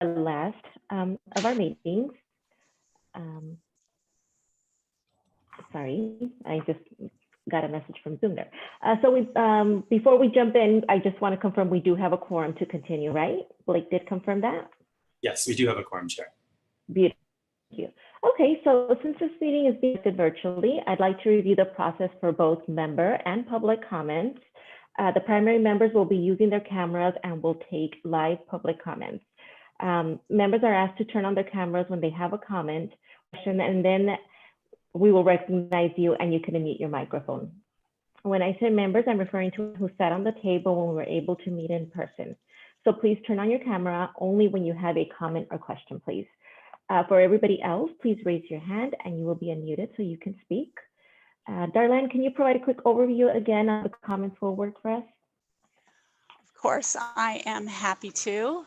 last of our meetings. Um, sorry, I just got a message from Zoom there. Before we jump in, I just want to confirm we do have a quorum to continue, right? Blake did confirm that? Yes, we do have a quorum, Chair. Beautiful. Thank you. Okay, so since this meeting is being conducted virtually, I'd like to review the process for both member and public comments. The primary members will be using their cameras and will take live public comments. Members are asked to turn on their cameras when they have a comment, and then we will recognize you and you can unmute your microphone. When I say members, I'm referring to who sat on the table when we were able to meet in person. So please turn on your camera only when you have a comment or question, please. For everybody else, please raise your hand and you will be unmuted so you can speak. Darlene, can you provide a quick overview again of the comments will work for us? Of course, I am happy to.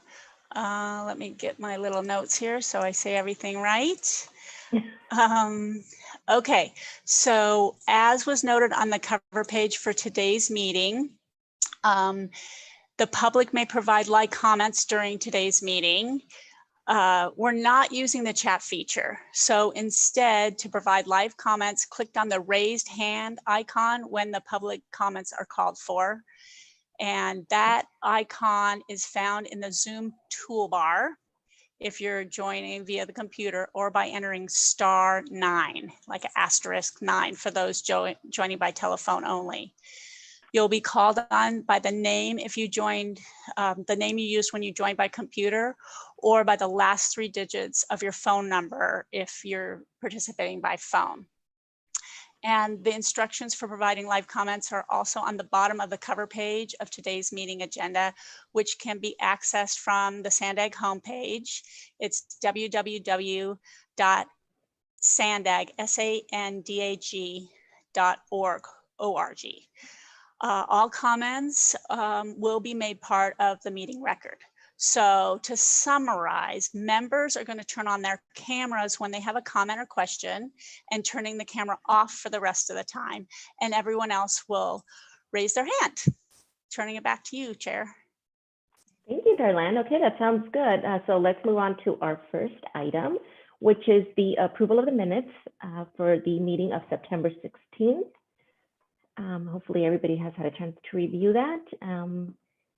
Let me get my little notes here so I say everything right. Okay, so as was noted on the cover page for today's meeting, the public may provide live comments during today's meeting. We're not using the chat feature. So instead, to provide live comments, click on the raised hand icon when the public comments are called for. And that icon is found in the Zoom toolbar if you're joining via the computer, or by entering *9, like an *9 for those joining by telephone only. You'll be called on by the name if you joined, the name you used when you joined by computer, or by the last 3 digits of your phone number if you're participating by phone. And the instructions for providing live comments are also on the bottom of the cover page of today's meeting agenda, which can be accessed from the SANDAG homepage. It's www.sandag.org. All comments will be made part of the meeting record. So to summarize, members are going to turn on their cameras when they have a comment or question and turning the camera off for the rest of the time. And everyone else will raise their hand. Turning it back to you, Chair. Thank you, Darlene. Okay, that sounds good. So let's move on to our first item, which is the approval of the minutes for the meeting of September 16th. Hopefully everybody has had a chance to review that.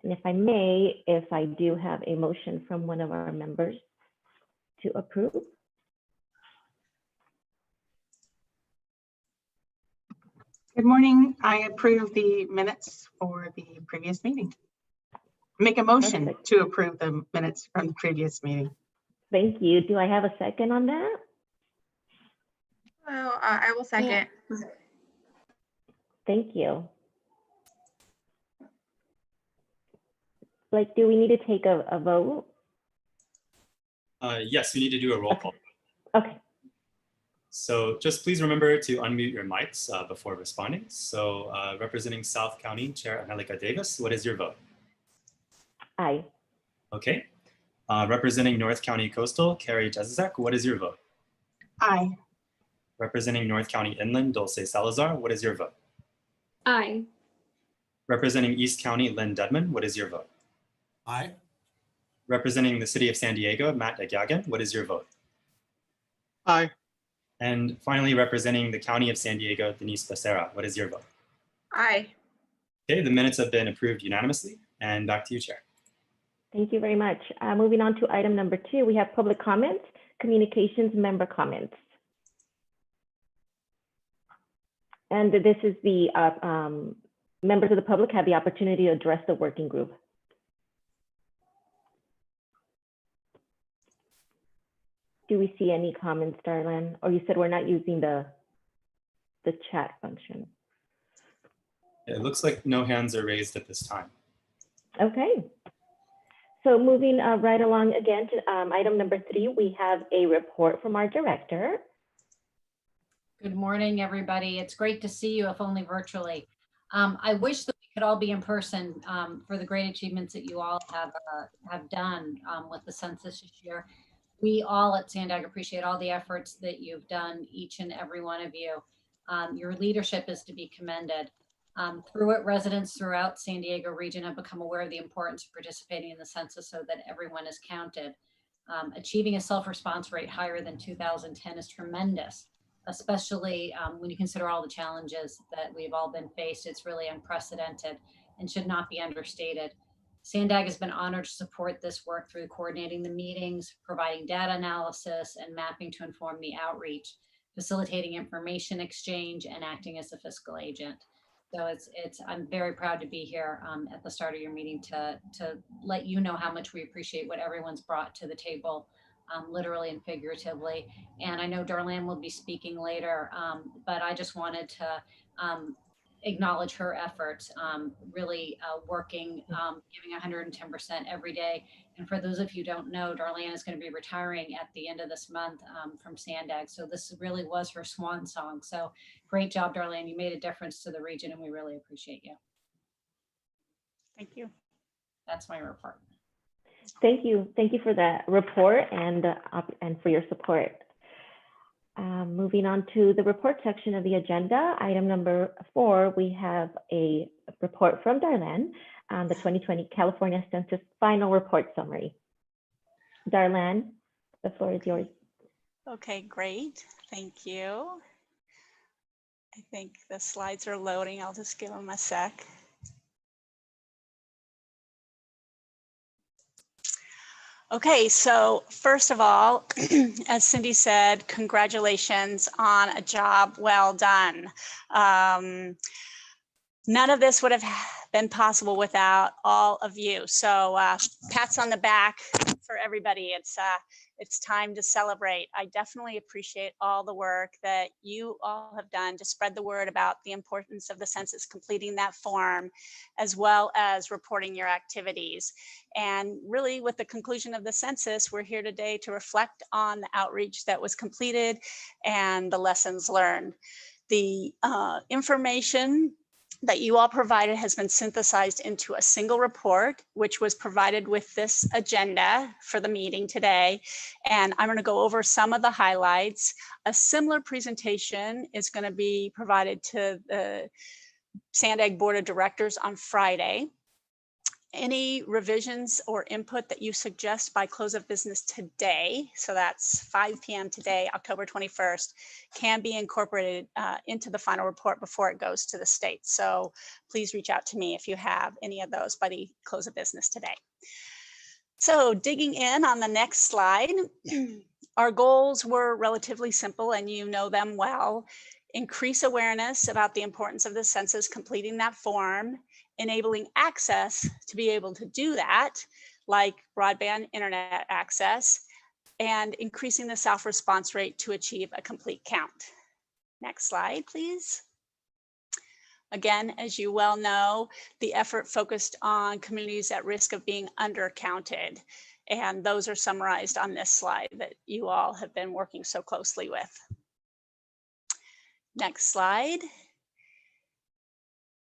And if I may, if I do have a motion from one of our members to approve. Good morning. I approve the minutes for the previous meeting. Make a motion Perfect. to approve the minutes from the previous meeting. Thank you. Do I have a second on that? Hello, I will second. Thank you. Like, do we need to take a vote? Yes, we need to do a roll call. Okay. So just please remember to unmute your mics before responding. So representing South County, Chair Angelica Davis, what is your vote? Aye. Okay. Representing North County Coastal, Carrie Jezizek, what is your vote? Aye. Representing North County Inland, Dulce Salazar, what is your vote? Aye. Representing East County, Lynn Dedman, what is your vote? Aye. Representing the City of San Diego, Matt Agyagan, what is your vote? Aye. And finally, representing the County of San Diego, Denise Becerra, what is your vote? Aye. Okay, the minutes have been approved unanimously, and back to you, Chair. Thank you very much. Moving on to item number 2, we have public comments, communications, member comments. And this is the members of the public have the opportunity to address the working group. Do we see any comments, Darlene? Or you said we're not using the chat function. It looks like no hands are raised at this time. Okay. So moving right along again to item number 3, we have a report from our director. Good morning, everybody. It's great to see you, if only virtually. I wish that we could all be in person for the great achievements that you all have done with the census this year. We all at Sandag appreciate all the efforts that you've done, each and every one of you. Your leadership is to be commended. Through it, residents throughout San Diego region have become aware of the importance of participating in the census so that everyone is counted. Achieving a self-response rate higher than 2010 is tremendous, especially when you consider all the challenges that we've all been faced. It's really unprecedented and should not be understated. SANDAG has been honored to support this work through coordinating the meetings, providing data analysis and mapping to inform the outreach, facilitating information exchange, and acting as a fiscal agent. So I'm very proud to be here at the start of your meeting to let you know how much we appreciate what everyone's brought to the table, literally and figuratively. And I know Darlene will be speaking later, but I just wanted to acknowledge her efforts, really working, giving 110% every day. And for those of you who don't know, Darlene is going to be retiring at the end of this month from SANDAG. So this really was her swan song. So great job, Darlene. You made a difference to the region and we really appreciate you. Thank you. That's my report. Thank you. Thank you for that report and for your support. Moving on to the report section of the agenda, item number 4, we have a report from Darlene on the 2020 California Census final report summary. Darlene, the floor is yours. Okay, great. Thank you. I think the slides are loading. I'll just give them a sec. Okay, so first of all, as Cindy said, congratulations on a job well done. None of this would have been possible without all of you. So pats on the back for everybody. It's time to celebrate. I definitely appreciate all the work that you all have done to spread the word about the importance of the census, completing that form, as well as reporting your activities. And really, with the conclusion of the census, we're here today to reflect on the outreach that was completed and the lessons learned. The information that you all provided has been synthesized into a single report, which was provided with this agenda for the meeting today. And I'm going to go over some of the highlights. A similar presentation is going to be provided to the SANDAG Board of Directors on Friday. Any revisions or input that you suggest by close of business today, so that's 5 p.m. today, October 21st, can be incorporated into the final report before it goes to the state. So please reach out to me if you have any of those by the close of business today. So digging in on the next slide, our goals were relatively simple and you know them well. Increase awareness about the importance of the census, completing that form, enabling access to be able to do that, like broadband internet access, and increasing the self-response rate to achieve a complete count. Next slide, please. Again, as you well know, the effort focused on communities at risk of being undercounted. And those are summarized on this slide that you all have been working so closely with. Next slide.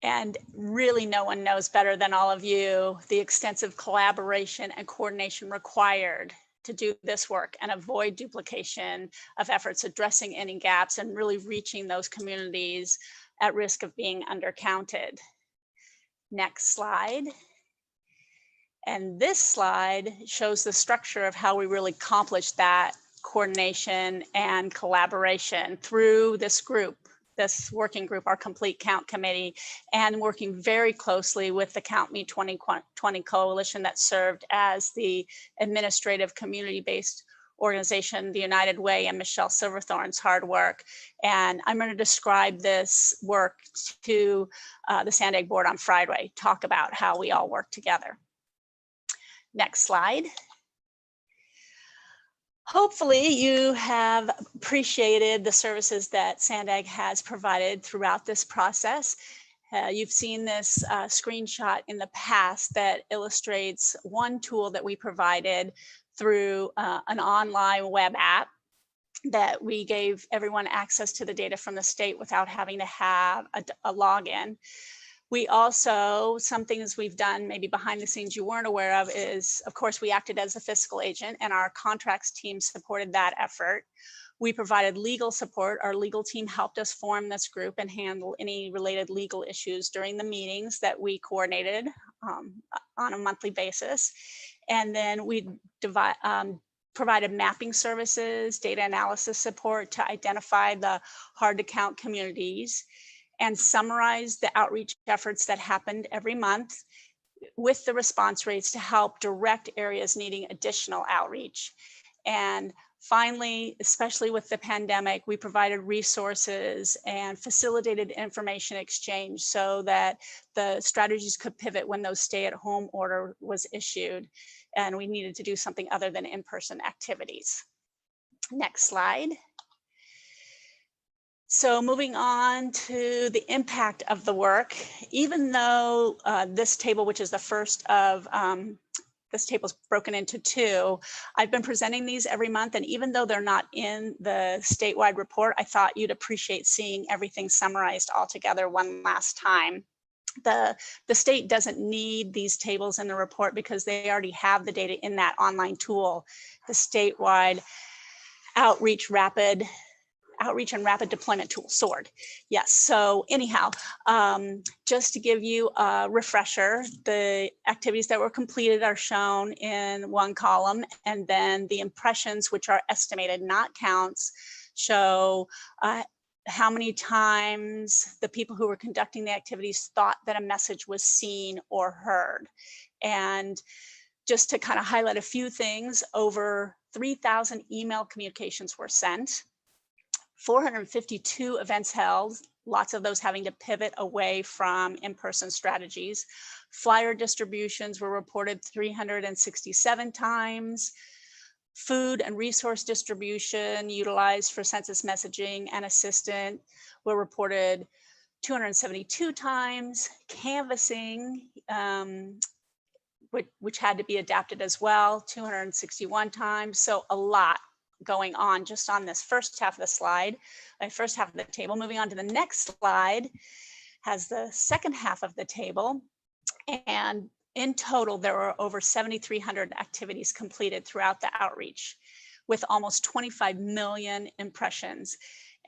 And really no one knows better than all of you the extensive collaboration and coordination required to do this work and avoid duplication of efforts, addressing any gaps and really reaching those communities at risk of being undercounted. Next slide. And this slide shows the structure of how we really accomplished that coordination and collaboration through this group, this working group, our Complete Count Committee, and working very closely with the Count Me 2020 Coalition that served as the administrative community-based organization, the United Way, and Michelle Silverthorne's hard work. And I'm going to describe this work to the SANDAG board on Friday, talk about how we all work together. Next slide. Hopefully you have appreciated the services that SANDAG has provided throughout this process. You've seen this screenshot in the past that illustrates one tool that we provided through an online web app that we gave everyone access to the data from the state without having to have a login. We also, some things we've done maybe behind the scenes you weren't aware of is, of course, we acted as a fiscal agent and our contracts team supported that effort. We provided legal support. Our legal team helped us form this group and handle any related legal issues during the meetings that we coordinated on a monthly basis. And then we provided mapping services, data analysis support to identify the hard to count communities, and summarized the outreach efforts that happened every month with the response rates to help direct areas needing additional outreach. And finally, especially with the pandemic, we provided resources and facilitated information exchange so that the strategies could pivot when those stay-at-home order was issued and we needed to do something other than in-person activities. Next slide. So moving on to the impact of the work, even though this table, which is the first of, this table is broken into two, I've been presenting these every month, and even though they're not in the statewide report, I thought you'd appreciate seeing everything summarized all together one last time. The state doesn't need these tables in the report because they already have the data in that online tool, the statewide outreach and rapid deployment tool, SWORD. Yes, so anyhow, just to give you a refresher, the activities that were completed are shown in one column, and then the impressions, which are estimated, not counts, show how many times the people who were conducting the activities thought that a message was seen or heard. And just to kind of highlight a few things, over 3,000 email communications were sent. 452 events held, lots of those having to pivot away from in-person strategies. Flyer distributions were reported 367 times. Food and resource distribution utilized for census messaging and assistant were reported 272 times. Canvassing, which had to be adapted as well, 261 times. So a lot going on just on this first half of the slide, first half of the table. Moving on to the next slide has the second half of the table. And in total, there were over 7,300 activities completed throughout the outreach with almost 25 million impressions.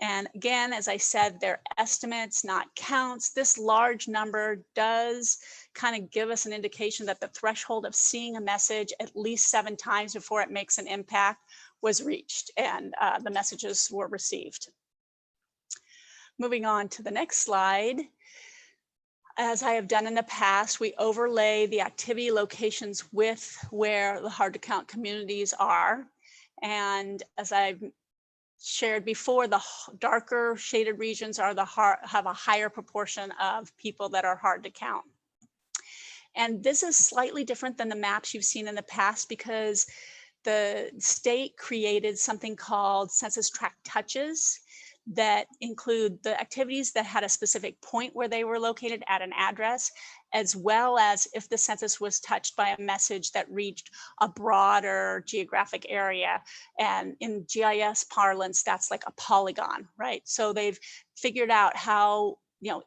And again, as I said, they're estimates, not counts. This large number does kind of give us an indication that the threshold of seeing a message at least 7 times before it makes an impact was reached, and the messages were received. Moving on to the next slide. As I have done in the past, we overlay the activity locations with where the hard to count communities are. And as I've shared before, the darker shaded regions are have a higher proportion of people that are hard to count. And this is slightly different than the maps you've seen in the past because the state created something called census tract touches that include the activities that had a specific point where they were located at an address, as well as if the census was touched by a message that reached a broader geographic area. And in GIS parlance, that's like a polygon, right? So they've figured out how,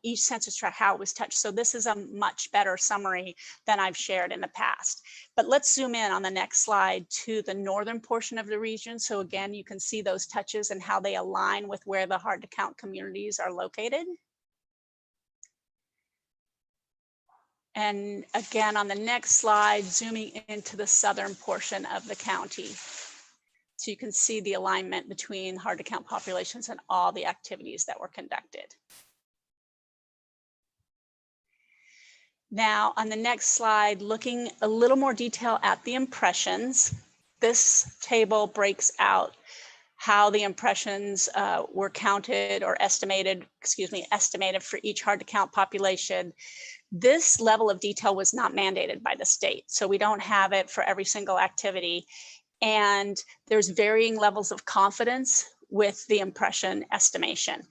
each census tract, how it was touched. So this is a much better summary than I've shared in the past. But let's zoom in on the next slide to the northern portion of the region. So again, you can see those touches and how they align with where the hard to count communities are located. And again, on the next slide, zooming into the southern portion of the county. So you can see the alignment between hard to count populations and all the activities that were conducted. Now on the next slide, looking a little more detail at the impressions, this table breaks out how the impressions were counted or estimated for each hard to count population. This level of detail was not mandated by the state, so we don't have it for every single activity. And there's varying levels of confidence with the impression estimation.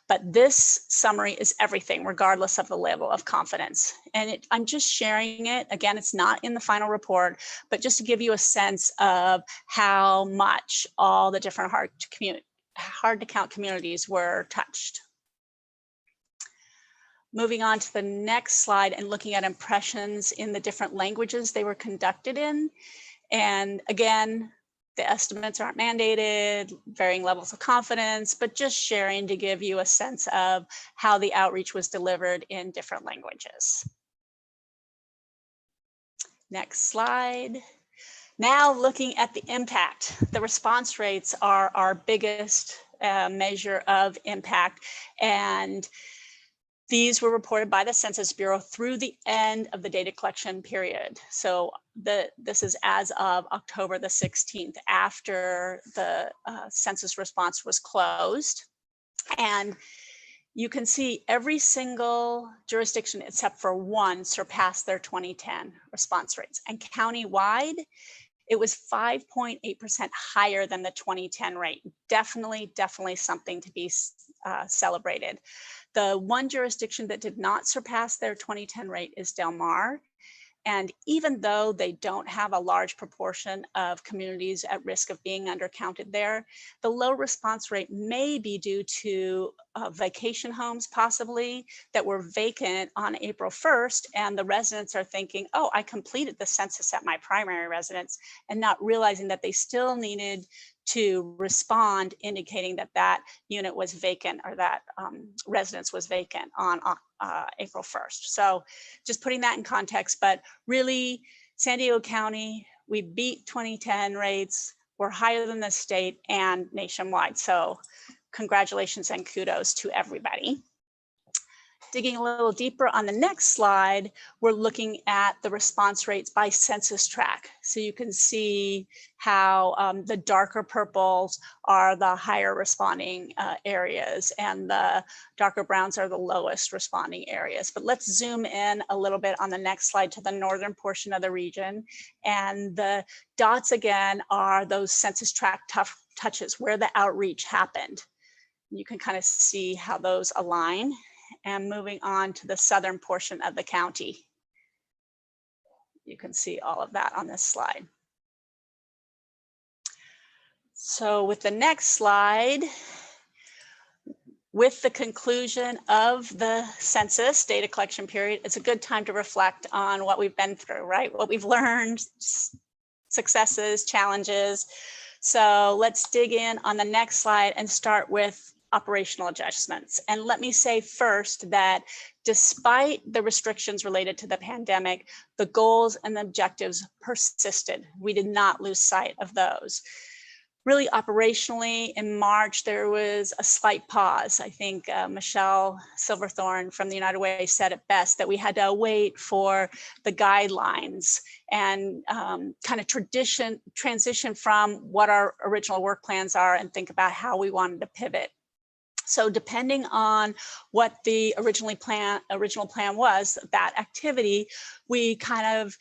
But this summary is everything, regardless of the level of confidence. And I'm just sharing it. Again, it's not in the final report, but just to give you a sense of how much all the different hard to count communities were touched. Moving on to the next slide and looking at impressions in the different languages they were conducted in. And again, the estimates aren't mandated, varying levels of confidence, but just sharing to give you a sense of how the outreach was delivered in different languages. Next slide. Now looking at the impact, the response rates are our biggest measure of impact, and these were reported by the Census Bureau through the end of the data collection period. So this is as of October the 16th, after the census response was closed. And you can see every single jurisdiction except for one surpassed their 2010 response rates. And countywide, it was 5.8% higher than the 2010 rate. Definitely something to be celebrated. The one jurisdiction that did not surpass their 2010 rate is Del Mar. And even though they don't have a large proportion of communities at risk of being undercounted there, the low response rate may be due to vacation homes possibly that were vacant on April 1st. And the residents are thinking, oh, I completed the census at my primary residence, and not realizing that they still needed to respond, indicating that that unit was vacant, or that residence was vacant on April 1st. So just putting that in context, but really San Diego County, we beat 2010 rates, we're higher than the state and nationwide. So congratulations and kudos to everybody. Digging a little deeper on the next slide, we're looking at the response rates by census tract. So you can see how the darker purples are the higher responding areas, and the darker browns are the lowest responding areas. But let's zoom in a little bit on the next slide to the northern portion of the region. And the dots again are those census tract touches where the outreach happened. You can kind of see how those align. And moving on to the southern portion of the county. You can see all of that on this slide. So with the next slide, with the conclusion of the census data collection period, it's a good time to reflect on what we've been through, right? What we've learned, successes, challenges. So let's dig in on the next slide and start with operational adjustments. And let me say first that despite the restrictions related to the pandemic, the goals and the objectives persisted. We did not lose sight of those. Really operationally, in March, there was a slight pause. I think Michelle Silverthorne from the United Way said it best, that we had to wait for the guidelines and kind of transition from what our original work plans are and think about how we wanted to pivot. So depending on what the original plan was, that activity, we kind of,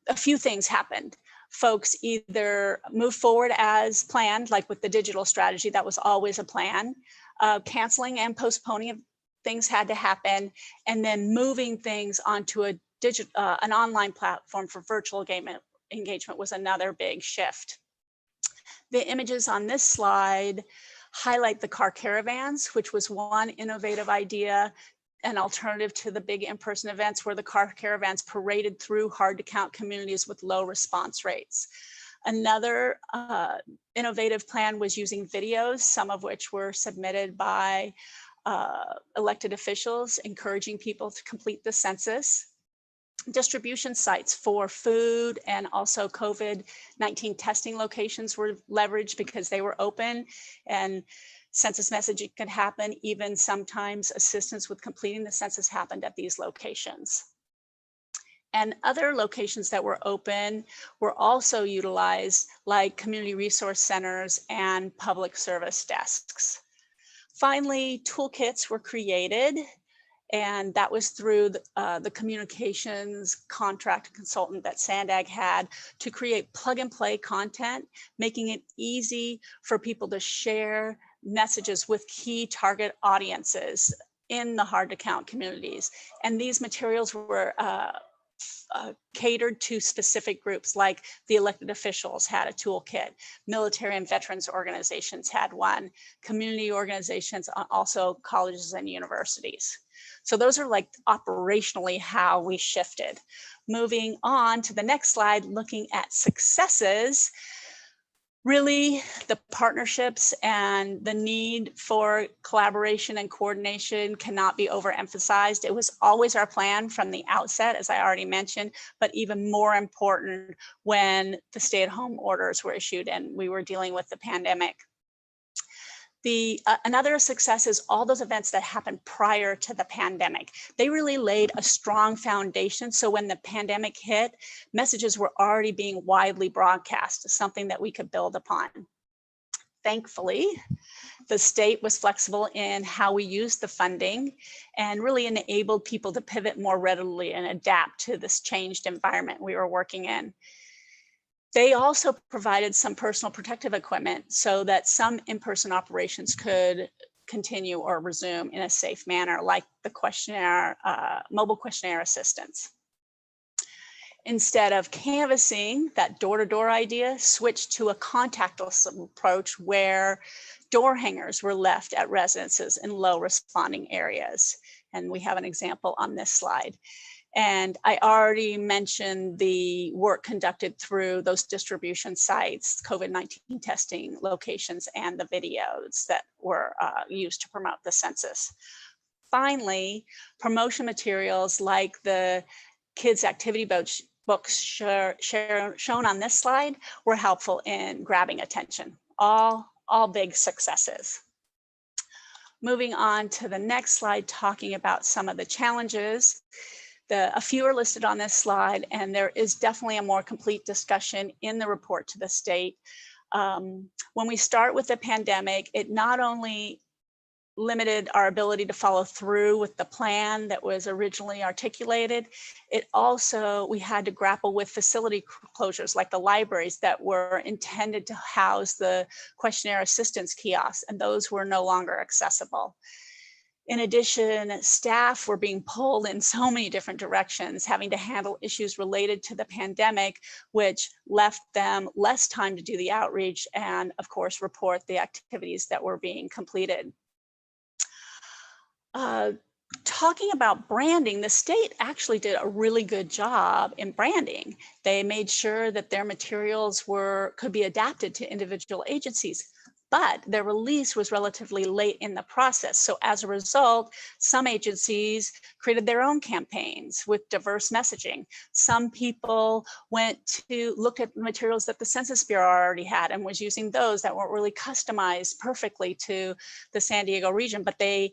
a few things happened. Folks either move forward as planned, like with the digital strategy, that was always a plan. Canceling and postponing of things had to happen, and then moving things onto an online platform for virtual engagement was another big shift. The images on this slide highlight the car caravans, which was one innovative idea, an alternative to the big in-person events where the car caravans paraded through hard to count communities with low response rates. Another innovative plan was using videos, some of which were submitted by elected officials, encouraging people to complete the census. Distribution sites for food and also COVID-19 testing locations were leveraged because they were open, and census messaging could happen. Even sometimes assistance with completing the census happened at these locations. And other locations that were open were also utilized, like community resource centers and public service desks. Finally, toolkits were created, and that was through the communications contract consultant that Sandag had to create plug and play content, making it easy for people to share messages with key target audiences in the hard to count communities. And these materials were catered to specific groups, like the elected officials had a toolkit, military and veterans organizations had one, community organizations, also colleges and universities. So those are like operationally how we shifted. Moving on to the next slide, looking at successes. Really, the partnerships and the need for collaboration and coordination cannot be overemphasized. It was always our plan from the outset, as I already mentioned, but even more important when the stay-at-home orders were issued and we were dealing with the pandemic. Another success is all those events that happened prior to the pandemic. They really laid a strong foundation. So when the pandemic hit, messages were already being widely broadcast, something that we could build upon. Thankfully, the state was flexible in how we used the funding and really enabled people to pivot more readily and adapt to this changed environment we were working in. They also provided some personal protective equipment so that some in-person operations could continue or resume in a safe manner, like the questionnaire, mobile questionnaire assistance. Instead of canvassing, that door-to-door idea switched to a contactless approach where door hangers were left at residences in low responding areas. And we have an example on this slide. And I already mentioned the work conducted through those distribution sites, COVID-19 testing locations, and the videos that were used to promote the census. Finally, promotion materials like the kids' activity books shown on this slide were helpful in grabbing attention. All big successes. Moving on to the next slide, talking about some of the challenges. A few are listed on this slide, and there is definitely a more complete discussion in the report to the state. When we start with the pandemic, it not only limited our ability to follow through with the plan that was originally articulated, it also, we had to grapple with facility closures like the libraries that were intended to house the questionnaire assistance kiosks, and those were no longer accessible. In addition, staff were being pulled in so many different directions, having to handle issues related to the pandemic, which left them less time to do the outreach and, of course, report the activities that were being completed. Talking about branding, the state actually did a really good job in branding. They made sure that their materials could be adapted to individual agencies, but their release was relatively late in the process. So as a result, some agencies created their own campaigns with diverse messaging. Some people looked at materials that the Census Bureau already had and was using those that weren't really customized perfectly to the San Diego region, but they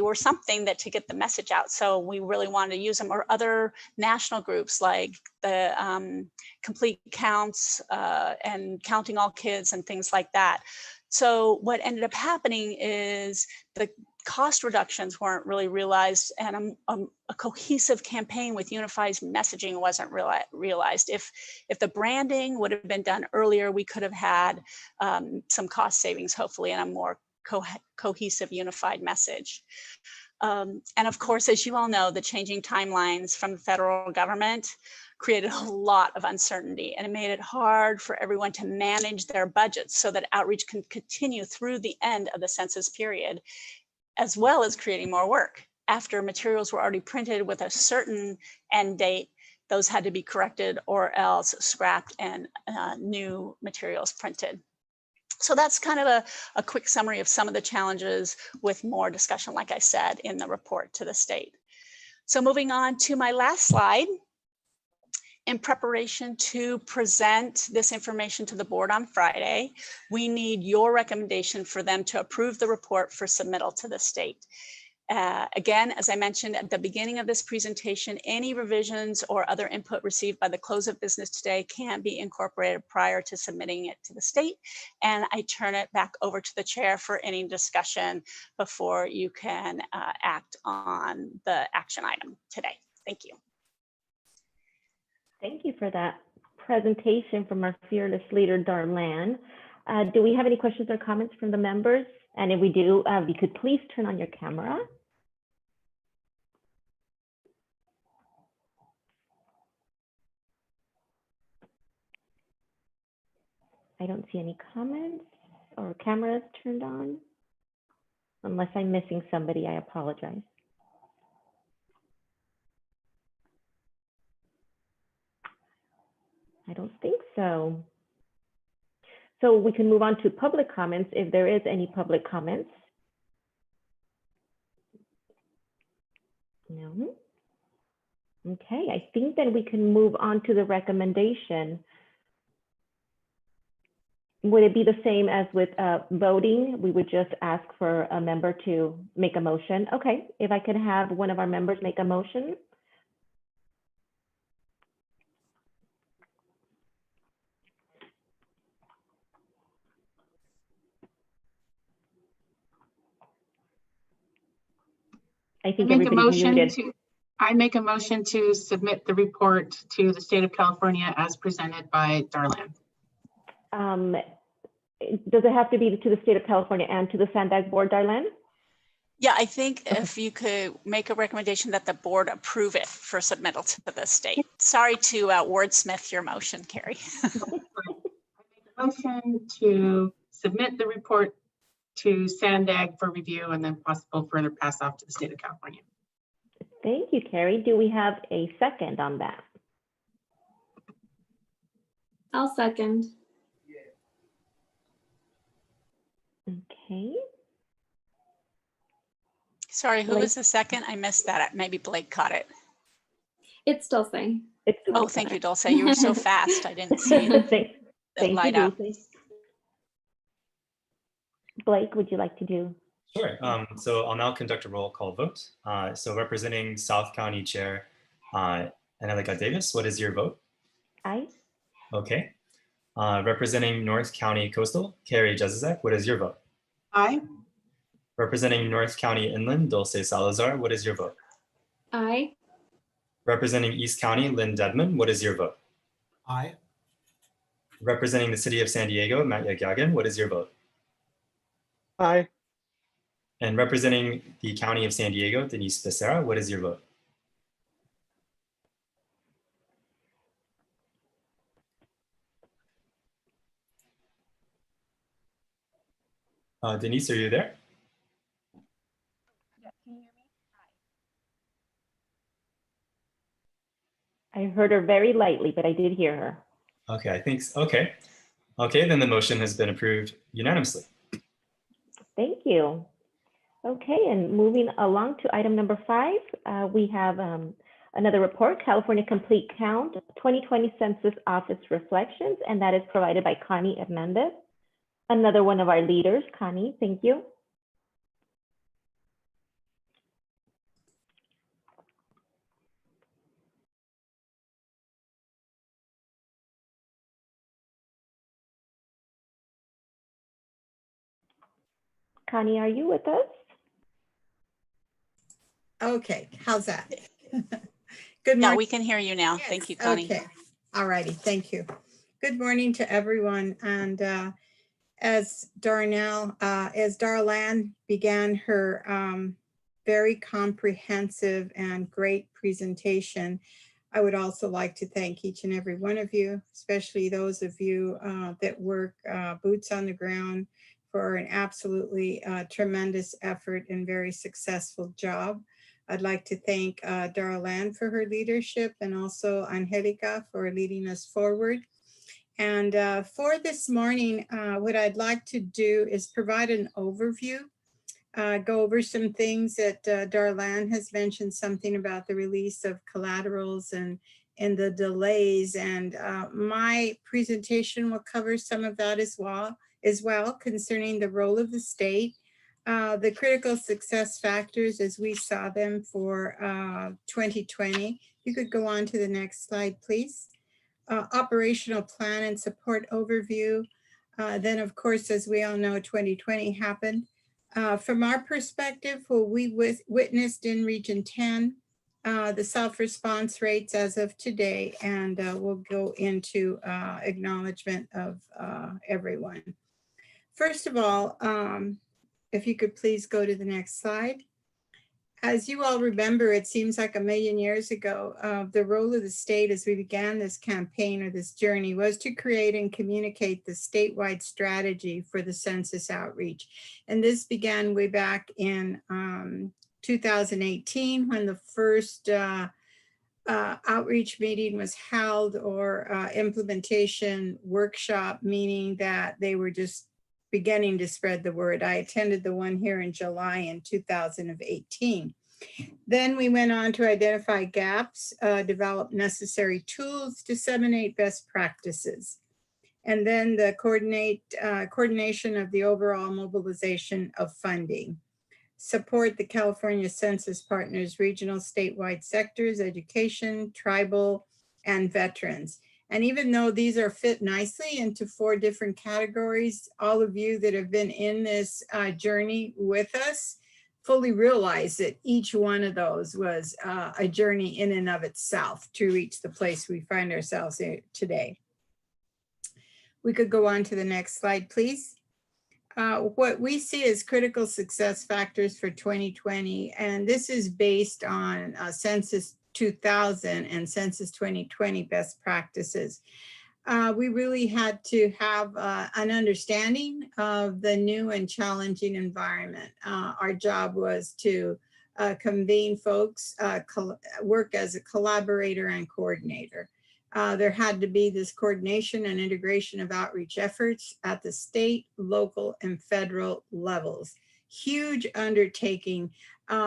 were something that to get the message out. So we really wanted to use them, or other national groups like the Complete Counts and Counting All Kids and things like that. So what ended up happening is the cost reductions weren't really realized, and a cohesive campaign with unified messaging wasn't realized. If the branding would have been done earlier, we could have had some cost savings, hopefully, and a more cohesive, unified message. And of course, as you all know, the changing timelines from the federal government created a lot of uncertainty, and it made it hard for everyone to manage their budgets so that outreach can continue through the end of the census period, as well as creating more work. After materials were already printed with a certain end date, those had to be corrected or else scrapped and new materials printed. So that's kind of a quick summary of some of the challenges, with more discussion, like I said, in the report to the state. So moving on to my last slide. In preparation to present this information to the board on Friday, we need your recommendation for them to approve the report for submittal to the state. Again, as I mentioned at the beginning of this presentation, any revisions or other input received by the close of business today can be incorporated prior to submitting it to the state. And I turn it back over to the chair for any discussion before you can act on the action item today. Thank you. Thank you for that presentation from our fearless leader, Darlan. Do we have any questions or comments from the members? And if we do, you could please turn on your camera. I don't see any comments or cameras turned on. Unless I'm missing somebody, I apologize. I don't think so. So we can move on to public comments if there is any public comments. No. Okay, I think then we can move on to the recommendation. Would it be the same as with voting? We would just ask for a member to make a motion. Okay, if I could have one of our members make a motion. I think everybody's muted. I make a motion to submit the report to the state of California as presented by Darlan. Does it have to be to the state of California and to the Sandag board, Darlene? Yeah, I think if you could make a recommendation that the board approve it for submittal to the state. Sorry to wordsmith your motion, Carrie. Motion to submit the report to Sandag for review and then possible further pass off to the state of California. Thank you, Carrie. Do we have a second on that? I'll second. Okay. Sorry, who Blake. was the second? I missed that. Maybe Blake caught it. It's Dulce. Oh, thank you, Dulce. You were so fast. I didn't see Thank it light you, up. Dulce. Blake, would you like to do? Sure. So I'll now conduct a roll call vote. So representing South County Chair Angelica Davis, what is your vote? Aye. Okay. Representing North County Coastal, Carrie Jezizek, what is your vote? Aye. Representing North County Inland, Dulce Salazar, what is your vote? Aye. Representing East County, Lynn Dedman, what is your vote? Aye. Representing the City of San Diego, Matt Yagyagan, what is your vote? Aye. And representing the County of San Diego, Denise Becerra, what is your vote? Denise, are you there? I heard her very lightly, but I did hear her. Okay, I think, okay. Okay, then the motion has been approved unanimously. Thank you. Okay, and moving along to item number 5, we have another report, California Complete Count 2020 Census Office Reflections, and that is provided by Connie Hernandez, another one of our leaders. Connie, thank you. Connie, are you with us? Okay, how's that? Good Yeah, morning. we can hear you now. Yes, Thank you, Connie. Okay, all righty, thank you. Good morning to everyone. And as Darlan began her very comprehensive and great presentation, I would also like to thank each and every one of you, especially those of you that work boots on the ground for an absolutely tremendous effort and very successful job. I'd like to thank Darlan for her leadership and also Angelica for leading us forward. And for this morning, what I'd like to do is provide an overview, go over some things that Darlan has mentioned, something about the release of collaterals and the delays. And my presentation will cover some of that as well concerning the role of the state, the critical success factors as we saw them for 2020. You could go on to the next slide, please. Operational plan and support overview. Then, of course, as we all know, 2020 happened. From our perspective, what we witnessed in Region 10, the self-response rates as of today, and we'll go into acknowledgement of everyone. First of all, if you could please go to the next slide. As you all remember, it seems like a million years ago, the role of the state as we began this campaign or this journey was to create and communicate the statewide strategy for the census outreach. And this began way back in 2018 when the first outreach meeting was held, or implementation workshop, meaning that they were just beginning to spread the word. I attended the one here in July in 2018. Then we went on to identify gaps, develop necessary tools, disseminate best practices, and then the coordination of the overall mobilization of funding. Support the California Census partners, regional, statewide sectors, education, tribal, and veterans. And even though these are fit nicely into 4 different categories, all of you that have been in this journey with us fully realize that each one of those was a journey in and of itself to reach the place we find ourselves in today. We could go on to the next slide, please. What we see as critical success factors for 2020, and this is based on Census 2000 and Census 2020 best practices. We really had to have an understanding of the new and challenging environment. Our job was to convene folks, work as a collaborator and coordinator. There had to be this coordination and integration of outreach efforts at the state, local, and federal levels. Huge undertaking.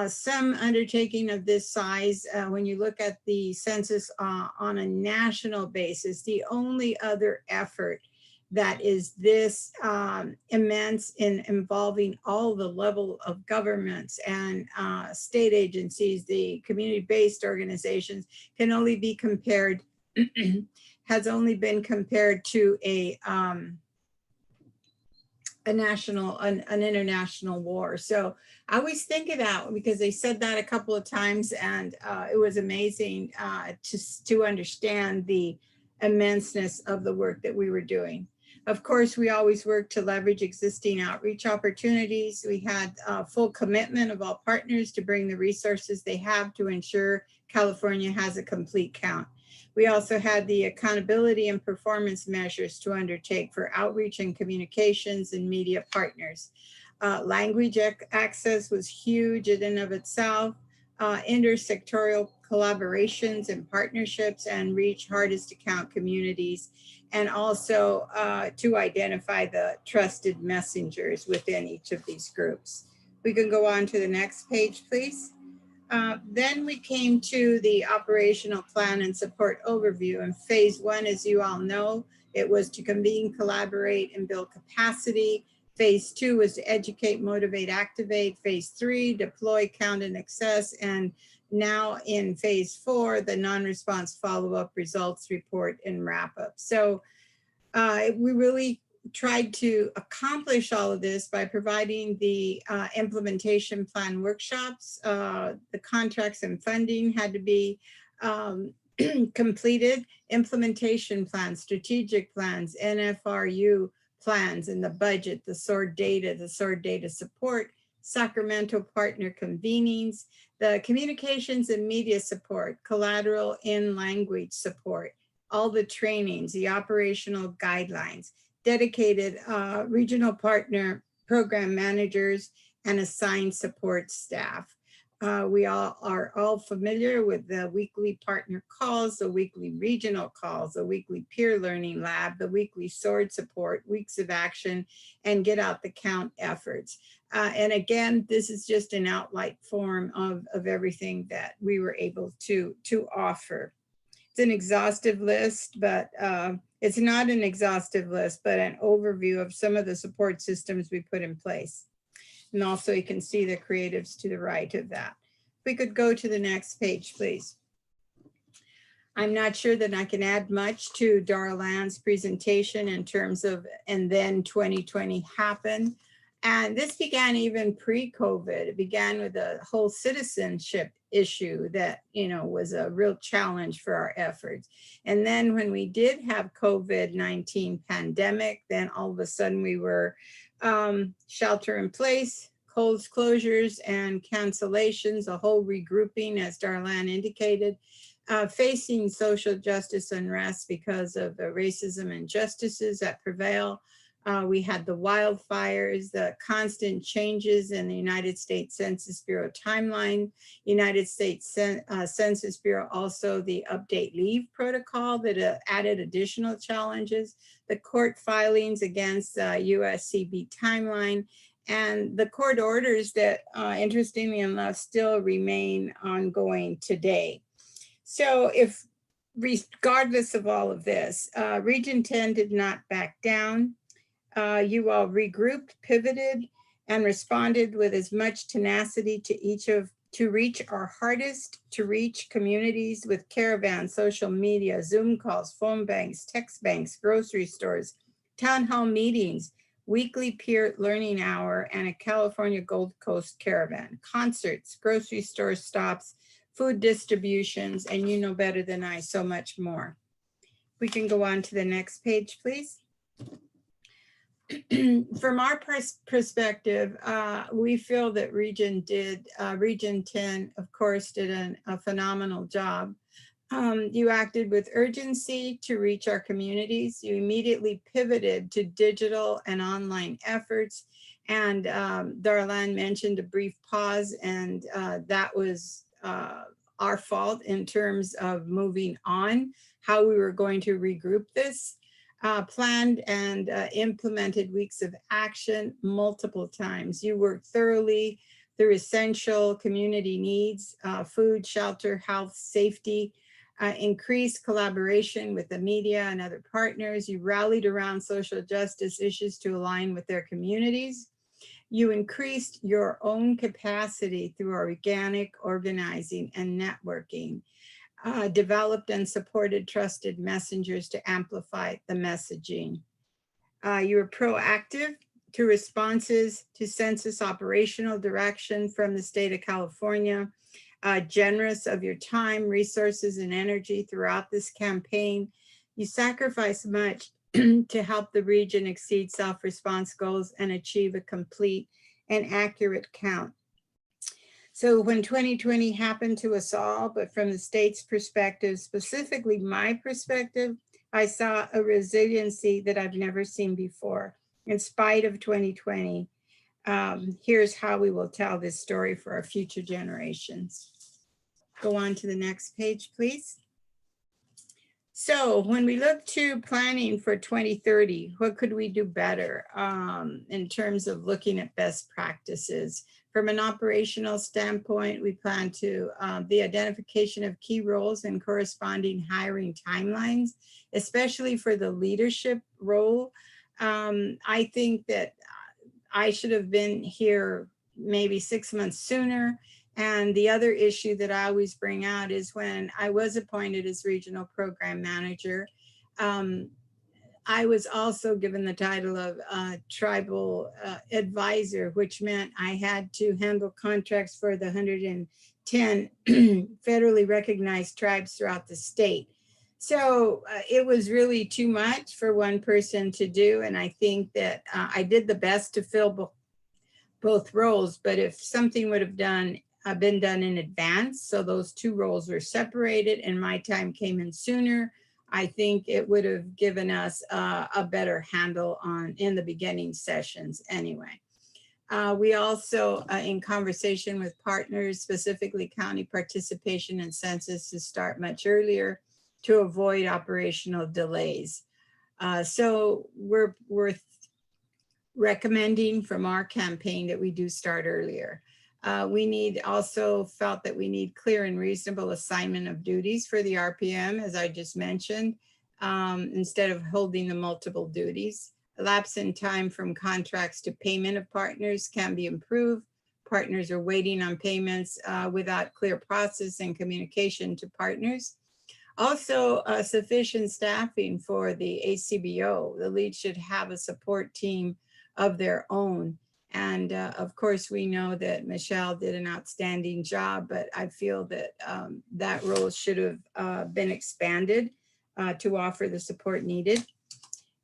Some undertaking of this size, when you look at the census on a national basis, the only other effort that is this immense in involving all the level of governments and state agencies, the community-based organizations, can only be compared, has only been compared to an international war. So I always think of that because they said that a couple of times, and it was amazing to understand the immenseness of the work that we were doing. Of course, we always work to leverage existing outreach opportunities. We had full commitment of all partners to bring the resources they have to ensure California has a complete count. We also had the accountability and performance measures to undertake for outreach and communications and media partners. Language access was huge in and of itself. Intersectoral collaborations and partnerships, and reach hardest to count communities, and also to identify the trusted messengers within each of these groups. We can go on to the next page, please. Then we came to the operational plan and support overview. And phase 1, as you all know, it was to convene, collaborate, and build capacity. Phase 2 was to educate, motivate, activate. Phase 3, deploy, count, and access. And now in phase 4, the non-response follow-up, results report, and wrap-up. So we really tried to accomplish all of this by providing the implementation plan workshops. The contracts and funding had to be completed. Implementation plans, strategic plans, NFRU plans, and the budget, the SOAR data support, Sacramento partner convenings, the communications and media support, collateral in language support, all the trainings, the operational guidelines, dedicated regional partner program managers, and assigned support staff. We all are familiar with the weekly partner calls, the weekly regional calls, the weekly peer learning lab, the weekly SWORD support, weeks of action, and get out the count efforts. And again, this is just an outline form of everything that we were able to offer. It's an exhaustive list, but it's not an exhaustive list, but an overview of some of the support systems we put in place. And also you can see the creatives to the right of that. If we could go to the next page, please. I'm not sure that I can add much to Darlan's presentation in terms of, and then 2020 happened. And this began even pre-COVID. It began with a whole citizenship issue that, was a real challenge for our efforts. And then when we did have COVID-19 pandemic, then all of a sudden we were shelter in place, closures and cancellations, a whole regrouping, as Darlan indicated, facing social justice unrest because of the racism and injustices that prevail. We had the wildfires, the constant changes in the United States Census Bureau timeline, United States Census Bureau, also the update leave protocol that added additional challenges, the court filings against USCB timeline, and the court orders that, interestingly enough, still remain ongoing today. So if, regardless of all of this, Region 10 did not back down. You all regrouped, pivoted, and responded with as much tenacity to reach our hardest to reach communities with caravans, social media, Zoom calls, phone banks, text banks, grocery stores, town hall meetings, weekly peer learning hour, and a California Gold Coast caravan, concerts, grocery store stops, food distributions, and you know better than I, so much more. We can go on to the next page, please. From our perspective, we feel that Region 10, of course, did a phenomenal job. You acted with urgency to reach our communities. You immediately pivoted to digital and online efforts. And Darlene mentioned a brief pause, and that was our fault in terms of moving on, how we were going to regroup this. Planned and implemented weeks of action multiple times. You worked thoroughly through essential community needs, food, shelter, health, safety, increased collaboration with the media and other partners. You rallied around social justice issues to align with their communities. You increased your own capacity through organic organizing and networking. Developed and supported trusted messengers to amplify the messaging. You were proactive to responses to census operational direction from the state of California, generous of your time, resources, and energy throughout this campaign. You sacrificed much to help the region exceed self-response goals and achieve a complete and accurate count. So when 2020 happened to us all, but from the state's perspective, specifically my perspective, I saw a resiliency that I've never seen before. In spite of 2020, here's how we will tell this story for our future generations. Go on to the next page, please. So when we look to planning for 2030, what could we do better in terms of looking at best practices? From an operational standpoint, we plan to the identification of key roles and corresponding hiring timelines, especially for the leadership role. I think that I should have been here maybe 6 months sooner. And the other issue that I always bring out is when I was appointed as regional program manager, I was also given the title of tribal advisor, which meant I had to handle contracts for the 110 federally recognized tribes throughout the state. So it was really too much for one person to do. And I think that I did the best to fill both roles, but if something would have been done in advance, so those two roles were separated and my time came in sooner, I think it would have given us a better handle on in the beginning sessions anyway. We also, in conversation with partners, specifically county participation in census, to start much earlier to avoid operational delays. So we're recommending from our campaign that we do start earlier. We also felt that we need clear and reasonable assignment of duties for the RPM, as I just mentioned, instead of holding the multiple duties. Lapse in time from contracts to payment of partners can be improved. Partners are waiting on payments without clear process and communication to partners. Also, sufficient staffing for the ACBO. The lead should have a support team of their own. And of course, we know that Michelle did an outstanding job, but I feel that that role should have been expanded to offer the support needed.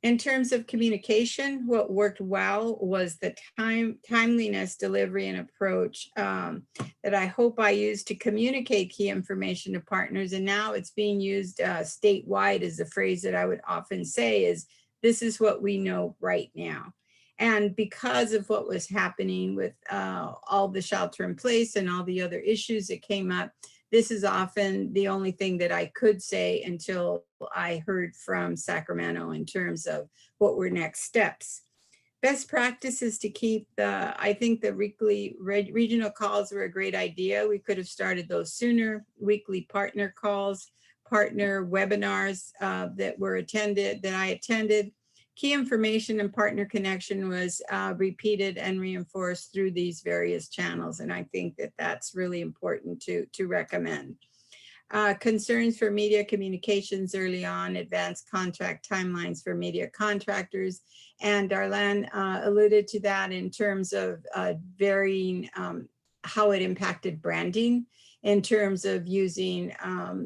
In terms of communication, what worked well was the timeliness, delivery, and approach that I hope I used to communicate key information to partners. And now it's being used statewide as the phrase that I would often say is, This is what we know right now. And because of what was happening with all the shelter in place and all the other issues that came up, this is often the only thing that I could say until I heard from Sacramento in terms of what were next steps. Best practice is to keep I think the weekly regional calls were a great idea. We could have started those sooner. Weekly partner calls, partner webinars that I attended. Key information and partner connection was repeated and reinforced through these various channels. And I think that that's really important to recommend. Concerns for media communications early on, advanced contract timelines for media contractors. And Darlene alluded to that in terms of varying how it impacted branding in terms of using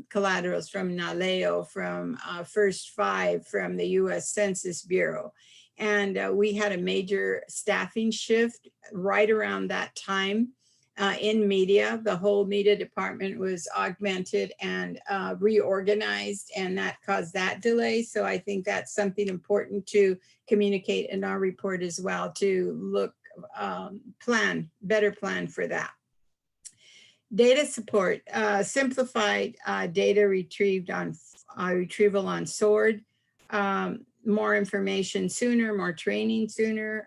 collaterals from NALEO, from First Five, from the US Census Bureau. And we had a major staffing shift right around that time. In media, the whole media department was augmented and reorganized, and that caused that delay. So I think that's something important to communicate in our report as well, to look, better plan for that. Data support, simplified data retrieval on SWORD, more information sooner, more training sooner,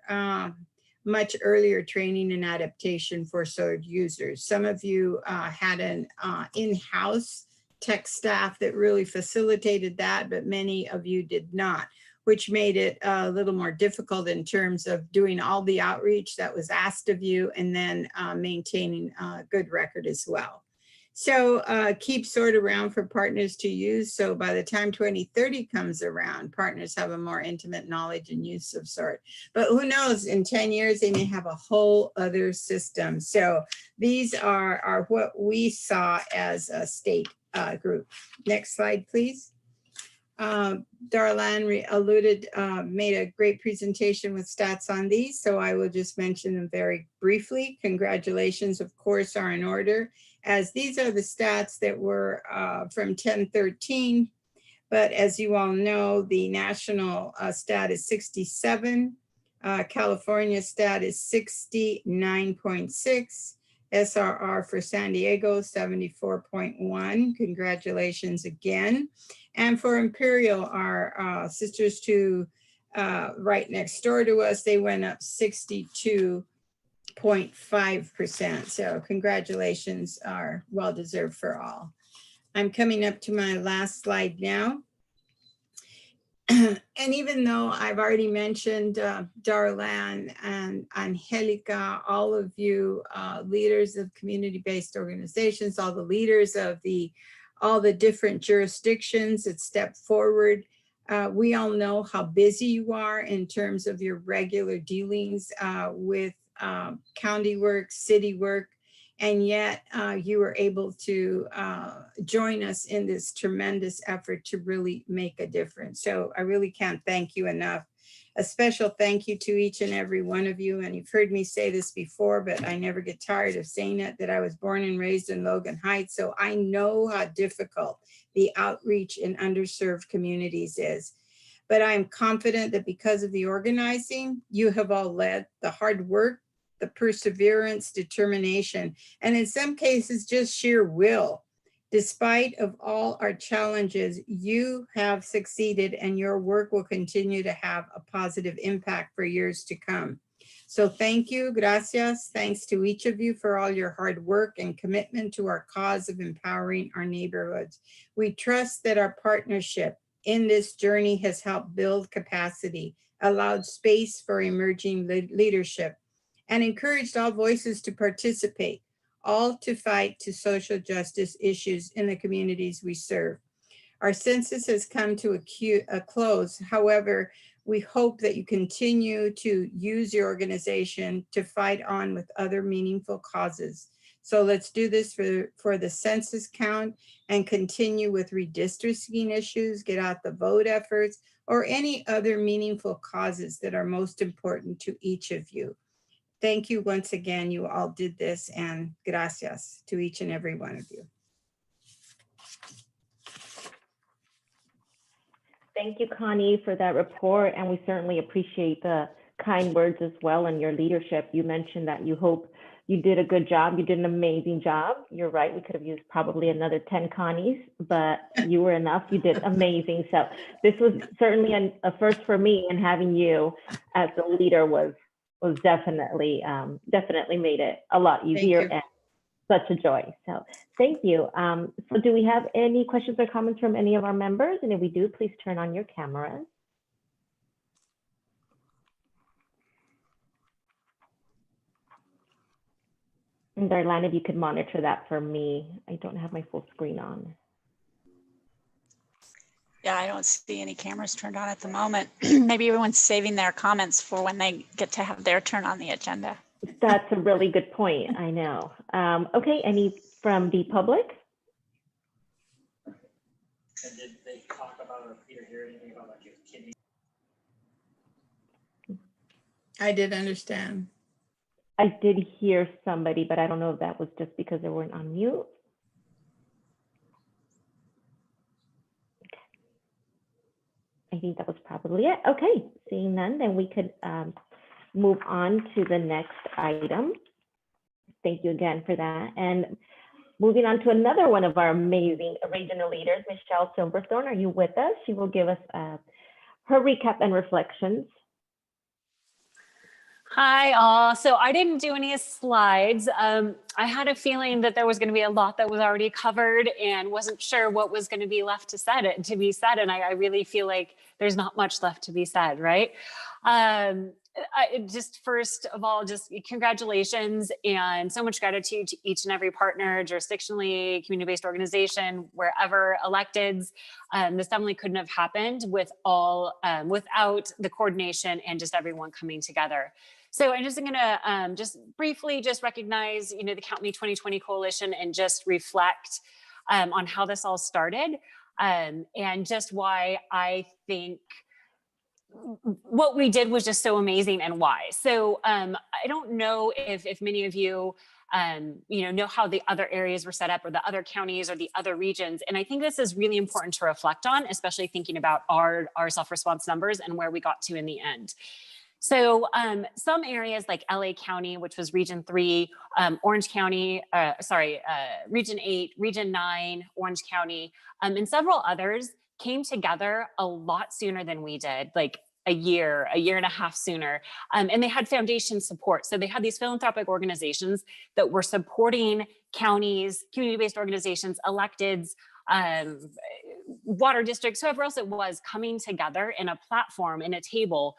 much earlier training and adaptation for SWORD users. Some of you had an in-house tech staff that really facilitated that, but many of you did not, which made it a little more difficult in terms of doing all the outreach that was asked of you and then maintaining a good record as well. So keep SWORD around for partners to use. So by the time 2030 comes around, partners have a more intimate knowledge and use of SWORD. But who knows, in 10 years, they may have a whole other system. So these are what we saw as a state group. Next slide, please. Darlene alluded, made a great presentation with stats on these, so I will just mention them very briefly. Congratulations, of course, are in order, as these are the stats that were from 1013, but as you all know, the national stat is 67, California stat is 69.6, SRR for San Diego, 74.1. Congratulations again. And for Imperial, our sisters to right next door to us, they went up 62.5%. So congratulations are well-deserved for all. I'm coming up to my last slide now. And even though I've already mentioned Darlene and Angelica, all of you leaders of community-based organizations, all the leaders of all the different jurisdictions that step forward, we all know how busy you are in terms of your regular dealings with county work, city work, and yet you were able to join us in this tremendous effort to really make a difference. So I really can't thank you enough. A special thank you to each and every one of you. And you've heard me say this before, but I never get tired of saying it, that I was born and raised in Logan Heights. So I know how difficult the outreach in underserved communities is. But I am confident that because of the organizing, you have all led the hard work, the perseverance, determination, and in some cases, just sheer will. Despite of all our challenges, you have succeeded and your work will continue to have a positive impact for years to come. So thank you, gracias. Thanks to each of you for all your hard work and commitment to our cause of empowering our neighborhoods. We trust that our partnership in this journey has helped build capacity, allowed space for emerging leadership, and encouraged all voices to participate, all to fight to social justice issues in the communities we serve. Our census has come to a close. However, we hope that you continue to use your organization to fight on with other meaningful causes. So let's do this for the census count and continue with redistricting issues, get out the vote efforts, or any other meaningful causes that are most important to each of you. Thank you once again. You all did this, and gracias to each and every one of you. Thank you, Connie, for that report. And we certainly appreciate the kind words as well and your leadership. You mentioned that you hope you did a good job. You did an amazing job. You're right. We could have used probably another 10 Connies, but you were enough. You did amazing. So this was certainly a first for me, and having you as the leader was definitely made it a lot easier and such a joy. So thank you. So do we have any questions or comments from any of our members? And if we do, please turn on your cameras. And Darlene, if you could monitor that for me. I don't have my full screen on. Yeah, I don't see any cameras turned on at the moment. Maybe everyone's saving their comments for when they get to have their turn on the agenda. That's a really good point. I know. Okay, any from the public? And did they talk about, or Peter hear anything about like your kidney? I did understand. I did hear somebody, but I don't know if that was just because they weren't on mute. I think that was probably it. Okay, seeing none, then we could move on to the next item. Thank you again for that. And moving on to another one of our amazing regional leaders, Michelle Silverthorne, are you with us? She will give us her recap and reflections. Hi all. So I didn't do any slides. I had a feeling that there was going to be a lot that was already covered and wasn't sure what was going to be left to be said. And I really feel like there's not much left to be said, right? Just first of all, just congratulations and so much gratitude to each and every partner, jurisdictionally, community-based organization, wherever electeds. This definitely couldn't have happened without the coordination and just everyone coming together. So I'm just going to just briefly recognize, the Count Me 2020 Coalition and just reflect on how this all started and just why I think what we did was just so amazing and why. So I don't know if many of you, know how the other areas were set up or the other counties or the other regions. And I think this is really important to reflect on, especially thinking about our self-response numbers and where we got to in the end. So some areas like LA County, which was Region 3, Orange County, Region 8, Region 9, Orange County, and several others came together a lot sooner than we did, like a year and a half sooner. And they had foundation support. So they had these philanthropic organizations that were supporting counties, community-based organizations, electeds, water districts, whoever else it was, coming together in a platform, in a table,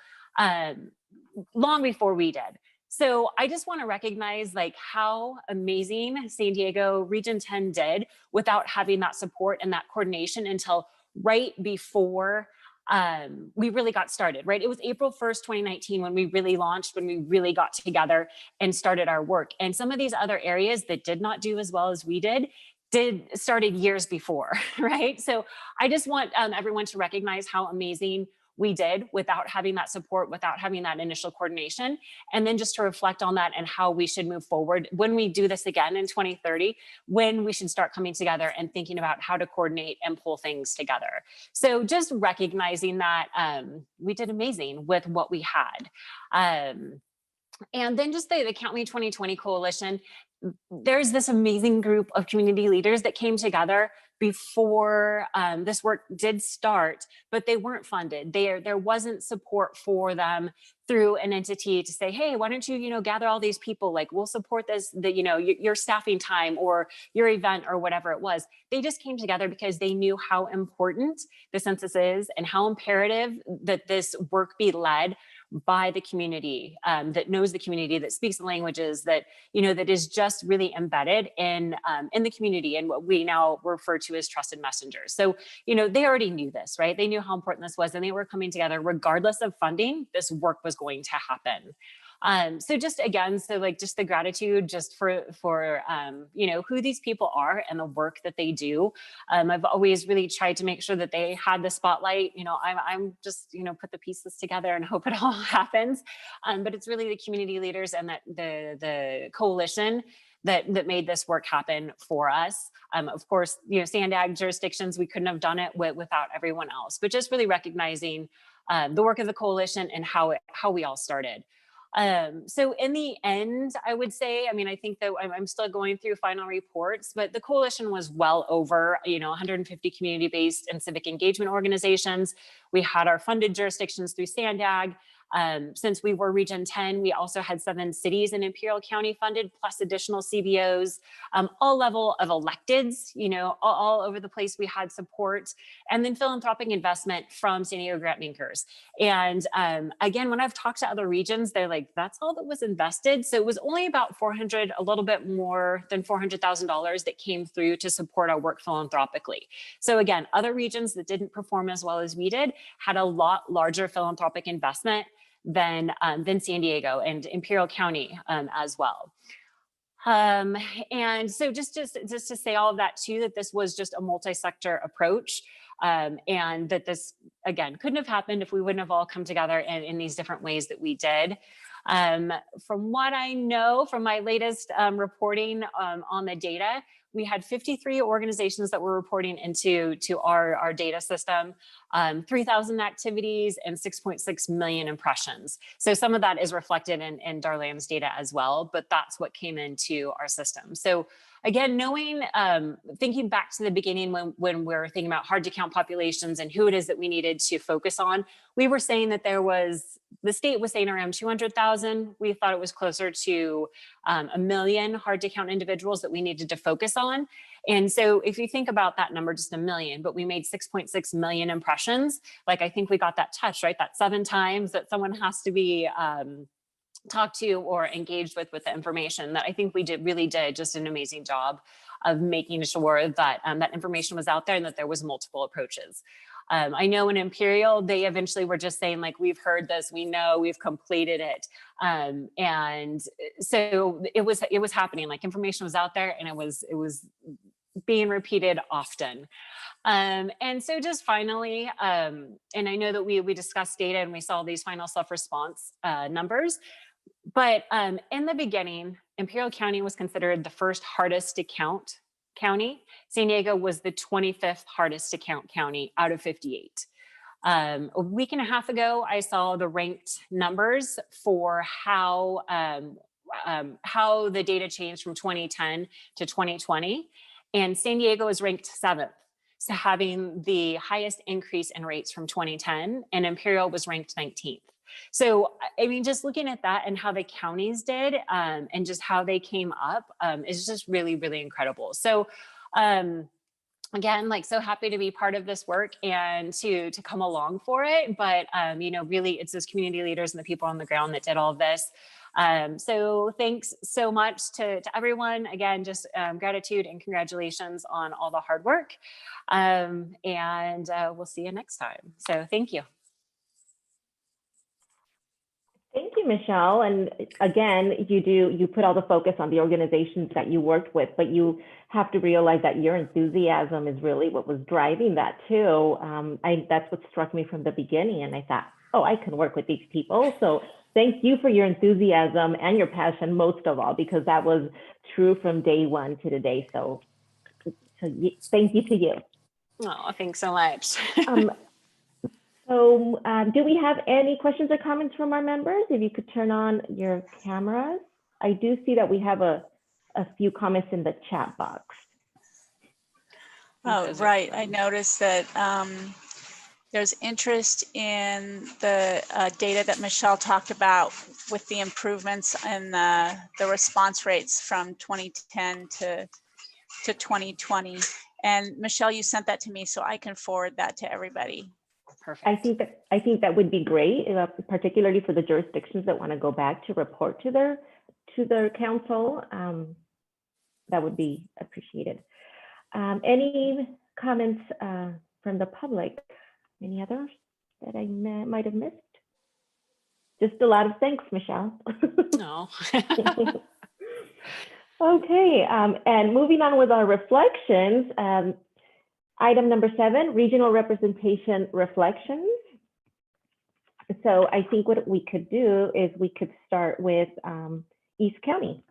long before we did. So I just want to recognize like how amazing San Diego Region 10 did without having that support and that coordination until right before we really got started, right? It was April 1st, 2019 when we really launched, when we really got together and started our work. And some of these other areas that did not do as well as we did started years before, right? So I just want everyone to recognize how amazing we did without having that support, without having that initial coordination, and then just to reflect on that and how we should move forward when we do this again in 2030, when we should start coming together and thinking about how to coordinate and pull things together. So just recognizing that we did amazing with what we had. And then just the Count Me 2020 Coalition, there's this amazing group of community leaders that came together before this work did start, but they weren't funded. There wasn't support for them through an entity to say, hey, why don't you, gather all these people, like we'll support this, your staffing time or your event or whatever it was. They just came together because they knew how important the census is and how imperative that this work be led by the community that knows the community, that speaks the languages, that that is just really embedded in the community and what we now refer to as trusted messengers. So they already knew this, right? They knew how important this was, and they were coming together regardless of funding. This work was going to happen. So just again, just the gratitude just for who these people are and the work that they do. I've always really tried to make sure that they had the spotlight. I'm just put the pieces together and hope it all happens. But it's really the community leaders and that the coalition that made this work happen for us. Of course, you know, SANDAG jurisdictions, we couldn't have done it without everyone else, but just really recognizing the work of the coalition and how we all started. So in the end, I would say, I mean, I think that I'm still going through final reports, but the coalition was well over, you know, 150 community-based and civic engagement organizations. We had our funded jurisdictions through SANDAG. Since we were Region 10, we also had 7 cities in Imperial County funded, plus additional CBOs, all level of electeds, you know, all over the place we had support, and then philanthropic investment from San Diego grant makers. And again, when I've talked to other regions, they're like, that's all that was invested. So it was only about a little bit more than $400,000 that came through to support our work philanthropically. So again, other regions that didn't perform as well as we did had a lot larger philanthropic investment than San Diego and Imperial County as well. And so just to say all of that too, that this was just a multi-sector approach, and that this, again, couldn't have happened if we wouldn't have all come together in these different ways that we did. From what I know from my latest reporting on the data, we had 53 organizations that were reporting into our data system, 3,000 activities and 6.6 million impressions. So some of that is reflected in Darlan's data as well, but that's what came into our system. So again, knowing, thinking back to the beginning when we're thinking about hard to count populations and who it is that we needed to focus on, we were saying that the state was saying around 200,000. We thought it was closer to 1 million hard to count individuals that we needed to focus on. And so if you think about that number, just 1 million, but we made 6.6 million impressions, like I think we got that touch, right? That 7 times that someone has to be talked to or engaged with the information, that I think we really did just an amazing job of making sure that that information was out there and that there was multiple approaches. I know in Imperial, they eventually were just saying like, we've heard this, we know, we've completed it. And so it was happening, like information was out there and it was being repeated often. And so just finally, and I know that we discussed data and we saw these final self-response numbers, but in the beginning, Imperial County was considered the first hardest to count county. San Diego was the 25th hardest to count county out of 58. A week and a half ago, I saw the ranked numbers for how the data changed from 2010 to 2020. And San Diego is ranked 7th. So having the highest increase in rates from 2010, and Imperial was ranked 19th. So, I mean, just looking at that and how the counties did and just how they came up is just really, really incredible. So, again, like so happy to be part of this work and to come along for it. But, you know, really it's those community leaders and the people on the ground that did all of this. So thanks so much to everyone. Again, just gratitude and congratulations on all the hard work. And we'll see you next time. So thank you. Thank you, Michelle. And again, you put all the focus on the organizations that you worked with, but you have to realize that your enthusiasm is really what was driving that too. That's what struck me from the beginning. And I thought, oh, I can work with these people. So thank you for your enthusiasm and your passion, most of all, because that was true from day one to today. So thank you to you. Oh, thanks so much. So do we have any questions or comments from our members? If you could turn on your cameras. I do see that we have a few comments in the chat box. Oh, right. I noticed that there's interest in the data that Michelle talked about with the improvements in the response rates from 2010 to 2020. And Michelle, you sent that to me, so I can forward that to everybody. Perfect. I think that would be great, particularly for the jurisdictions that want to go back to report to their council. That would be appreciated. Any comments from the public? Any others that I might have missed? Just a lot of thanks, Michelle. No. Okay, and moving on with our reflections. Item number 7, regional representation reflections. So I think what we could do is we could start with East County.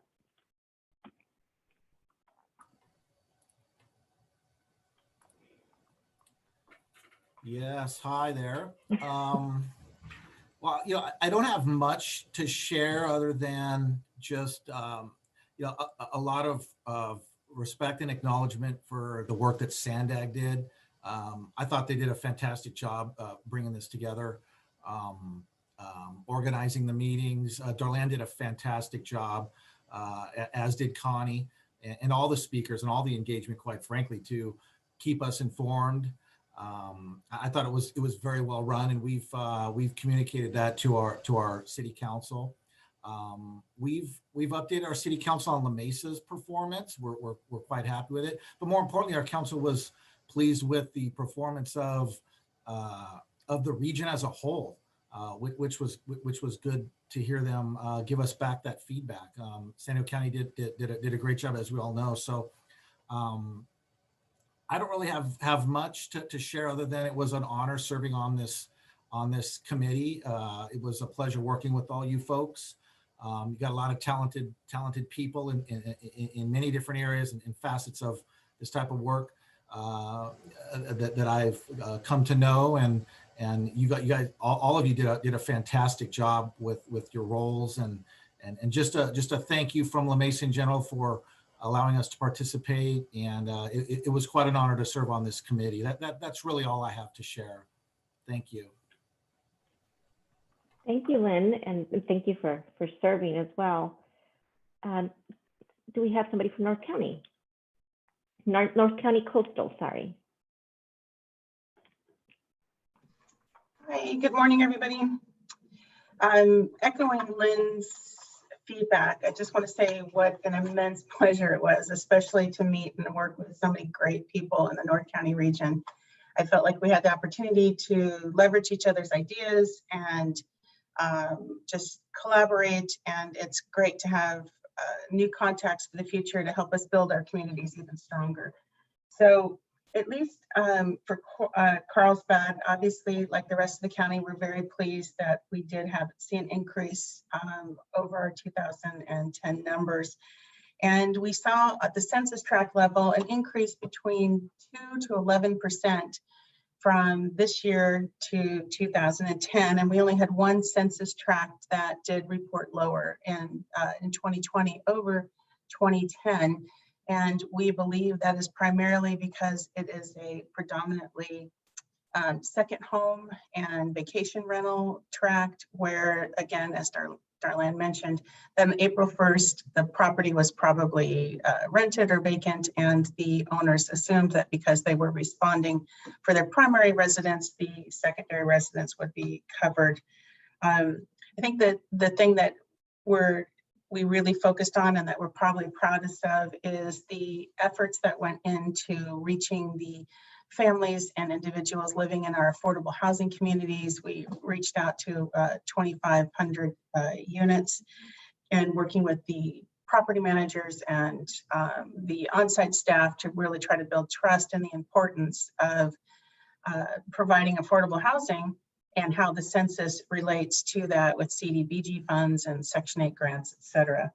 Yes, hi there. Well, I don't have much to share other than just, a lot of respect and acknowledgement for the work that Sandag did. I thought they did a fantastic job bringing this together, organizing the meetings. Darlene did a fantastic job, as did Connie, and all the speakers and all the engagement, quite frankly, to keep us informed. I thought it was very well run, and we've communicated that to our city council. We've updated our city council on La Mesa's performance. We're quite happy with it, but more importantly, our council was pleased with the performance of the region as a whole, which was good to hear them give us back that feedback. San Diego County did a great job, as we all know. So. I don't really have much to share other than it was an honor serving on this committee. It was a pleasure working with all you folks. You got a lot of talented people in many different areas and facets of this type of work that I've come to know, and you guys, all of you did a fantastic job with your roles, and just a thank you from La Mesa in general for allowing us to participate, and it was quite an honor to serve on this committee. That's really all I have to share. Thank you. Thank you, Lynn, and thank you for serving as well. Do we have somebody from North County? North County Coastal, sorry. Hi, good morning, everybody. I'm echoing Lynn's feedback. I just want to say what an immense pleasure it was, especially to meet and work with so many great people in the North County region. I felt like we had the opportunity to leverage each other's ideas and just collaborate, and it's great to have new contacts for the future to help us build our communities even stronger. So at least for Carlsbad, obviously, like the rest of the county, we're very pleased that we did see an increase over our 2010 numbers. And we saw at the census tract level an increase between 2 to 11% from this year to 2010. And we only had one census tract that did report lower in 2020 over 2010. And we believe that is primarily because it is a predominantly second home and vacation rental tract, where, again, as Darlene mentioned, then April 1st, the property was probably rented or vacant, and the owners assumed that because they were responding for their primary residence, the secondary residence would be covered. I think that the thing that we really focused on and that we're probably proudest of is the efforts that went into reaching the families and individuals living in our affordable housing communities. We reached out to 2,500 units, and working with the property managers and the on-site staff to really try to build trust in the importance of providing affordable housing and how the census relates to that with CDBG funds and Section 8 grants, et cetera.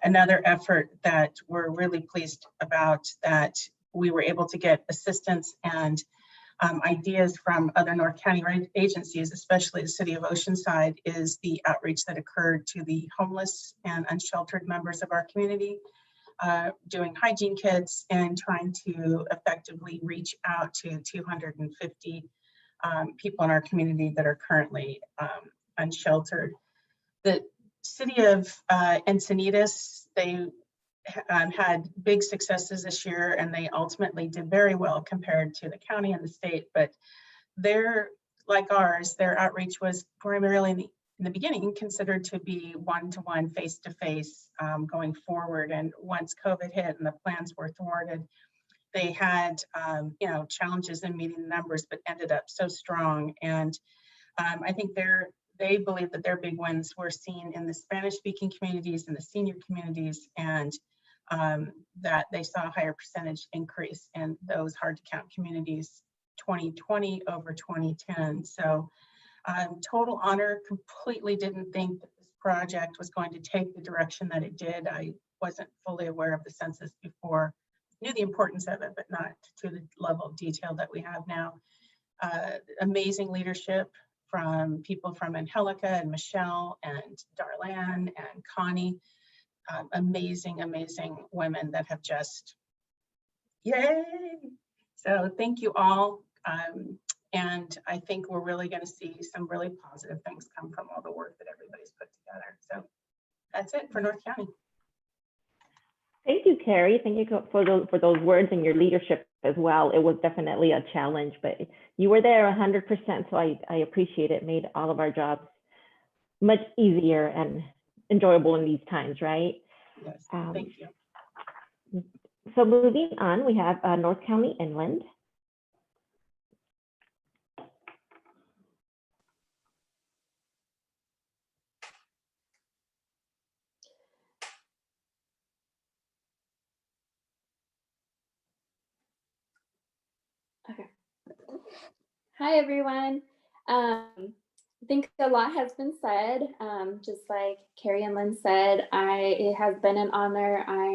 Another effort that we're really pleased about, that we were able to get assistance and ideas from other North County agencies, especially the City of Oceanside, is the outreach that occurred to the homeless and unsheltered members of our community, doing hygiene kits and trying to effectively reach out to 250 people in our community that are currently unsheltered. The City of Encinitas, they had big successes this year, and they ultimately did very well compared to the county and the state, but like ours, their outreach was primarily in the beginning considered to be one-to-one, face-to-face going forward. And once COVID hit and the plans were thwarted, they had challenges in meeting the numbers, but ended up so strong. And I think they believe that their big wins were seen in the Spanish-speaking communities and the senior communities, and that they saw a higher percentage increase in those hard-to-count communities 2020 over 2010. So total honor. Completely didn't think that this project was going to take the direction that it did. I wasn't fully aware of the census before. Knew the importance of it, but not to the level of detail that we have now. amazing leadership from people from Angelica and Michelle and Darlene and Connie. Amazing, amazing women that have just, yay. So thank you all. And I think we're really going to see some really positive things come from all the work that everybody's put together. So that's it for North County. Thank you, Carrie. Thank you for those words and your leadership as well. It was definitely a challenge, but you were there 100%. So I appreciate it. Made all of our jobs much easier and enjoyable in these times, right? Yes, thank you. So moving on, we have North County Inland. Okay. Hi, everyone. I think a lot has been said. Just like Carrie and Lynn said, it has been an honor. I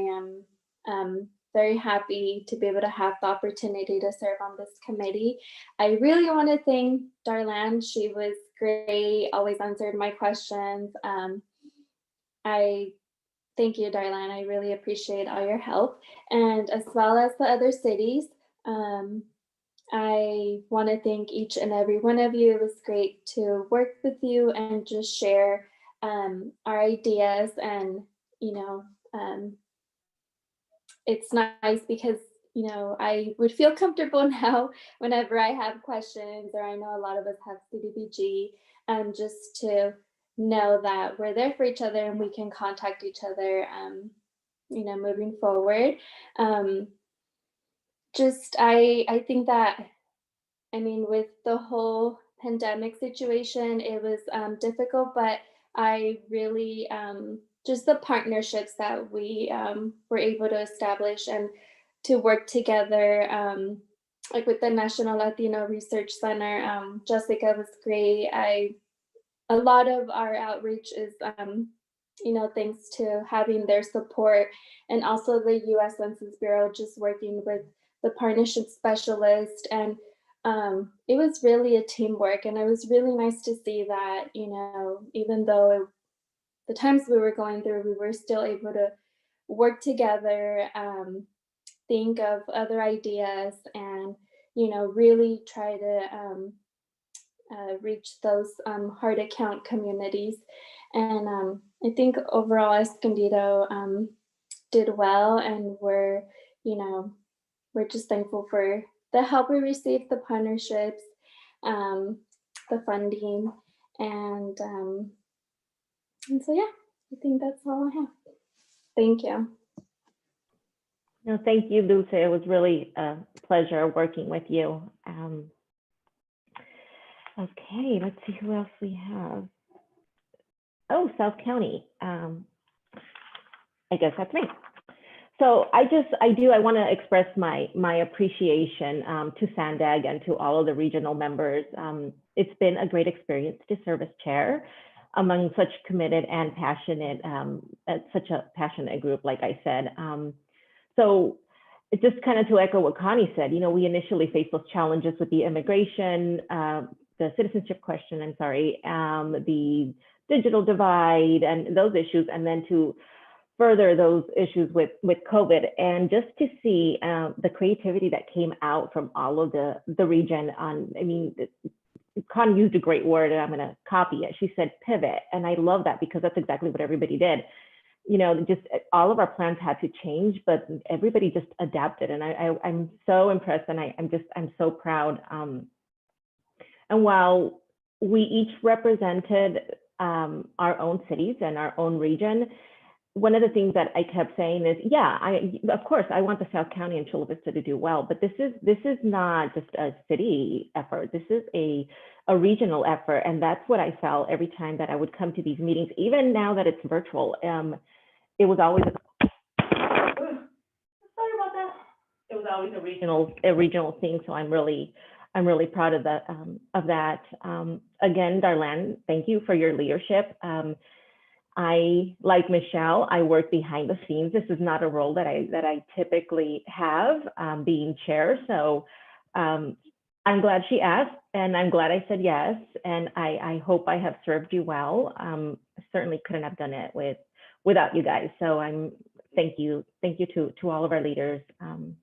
am very happy to be able to have the opportunity to serve on this committee. I really want to thank Darlene. She was great, always answered my questions. I thank you, Darlene. I really appreciate all your help, and as well as the other cities. I want to thank each and every one of you. It was great to work with you and just share our ideas. And, it's nice because, I would feel comfortable now whenever I have questions, or I know a lot of us have CDBG, just to know that we're there for each other and we can contact each other, moving forward. I think that, with the whole pandemic situation, it was difficult, but I really, just the partnerships that we were able to establish and to work together, like with the National Latino Research Center, Jessica was great. A lot of our outreach is, thanks to having their support, and also the U.S. Census Bureau just working with the partnership specialist. And it was really a teamwork, and it was really nice to see that, even though the times we were going through, we were still able to work together, think of other ideas, and, really try to reach those hard to count communities. And I think overall Escondido did well, and we're just thankful for the help we received, the partnerships, the funding, and so yeah, I think that's all I have. Thank you. No, thank you, Lucia. It was really a pleasure working with you. Okay, let's see who else we have. Oh, South County. I guess that's me. So I want to express my appreciation to Sandag and to all of the regional members. It's been a great experience to serve as chair among such committed and passionate, such a passionate group, like I said. So just kind of to echo what Connie said, we initially faced those challenges with the immigration, the citizenship question, I'm sorry, the digital divide and those issues, and then to further those issues with COVID, and just to see the creativity that came out from all of the region on, Connie used a great word and I'm going to copy it. She said pivot. And I love that because that's exactly what everybody did. Just all of our plans had to change, but everybody just adapted. And I'm so impressed, and I'm so proud. And while we each represented our own cities and our own region, one of the things that I kept saying is, of course, I want the South County and Chula Vista to do well, but this is not just a city effort. This is a regional effort, and that's what I felt every time that I would come to these meetings. Even now that it's virtual, it was always sorry about that. It was always a regional thing. So I'm really proud of that. Again, Darlene, thank you for your leadership. I, like Michelle, I work behind the scenes. This is not a role that I typically have, being chair. So I'm glad she asked, and I'm glad I said yes, and I hope I have served you well. I certainly couldn't have done it without you guys. So thank you to all of our leaders, and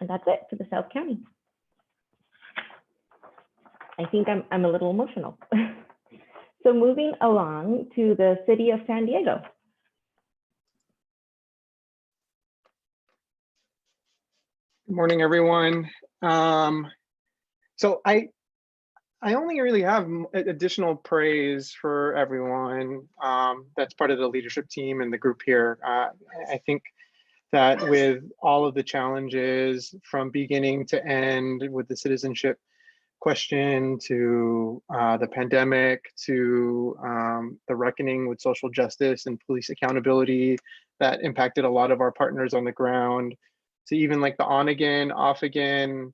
that's it for the South County. I think I'm a little emotional. So moving along to the city of San Diego. Good morning, everyone. So I only really have additional praise for everyone that's part of the leadership team and the group here. I think that with all of the challenges from beginning to end, with the citizenship question to the pandemic to the reckoning with social justice and police accountability that impacted a lot of our partners on the ground, to even like the on again, off again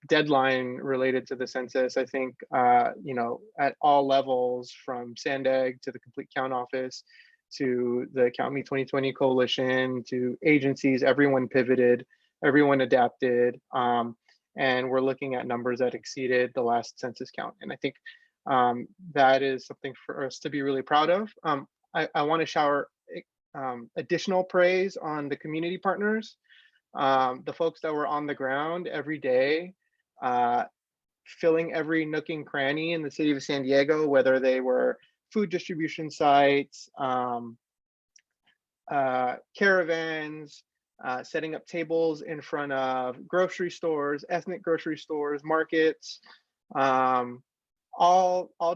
deadline related to the census. I think, you know, at all levels, from Sandag to the Complete Count Office to the Count Me 2020 Coalition to agencies, everyone pivoted, everyone adapted, and we're looking at numbers that exceeded the last census count. And I think that is something for us to be really proud of. I want to shower additional praise on the community partners, the folks that were on the ground every day, filling every nook and cranny in the city of San Diego, whether they were food distribution sites, caravans, setting up tables in front of grocery stores, ethnic grocery stores, markets, all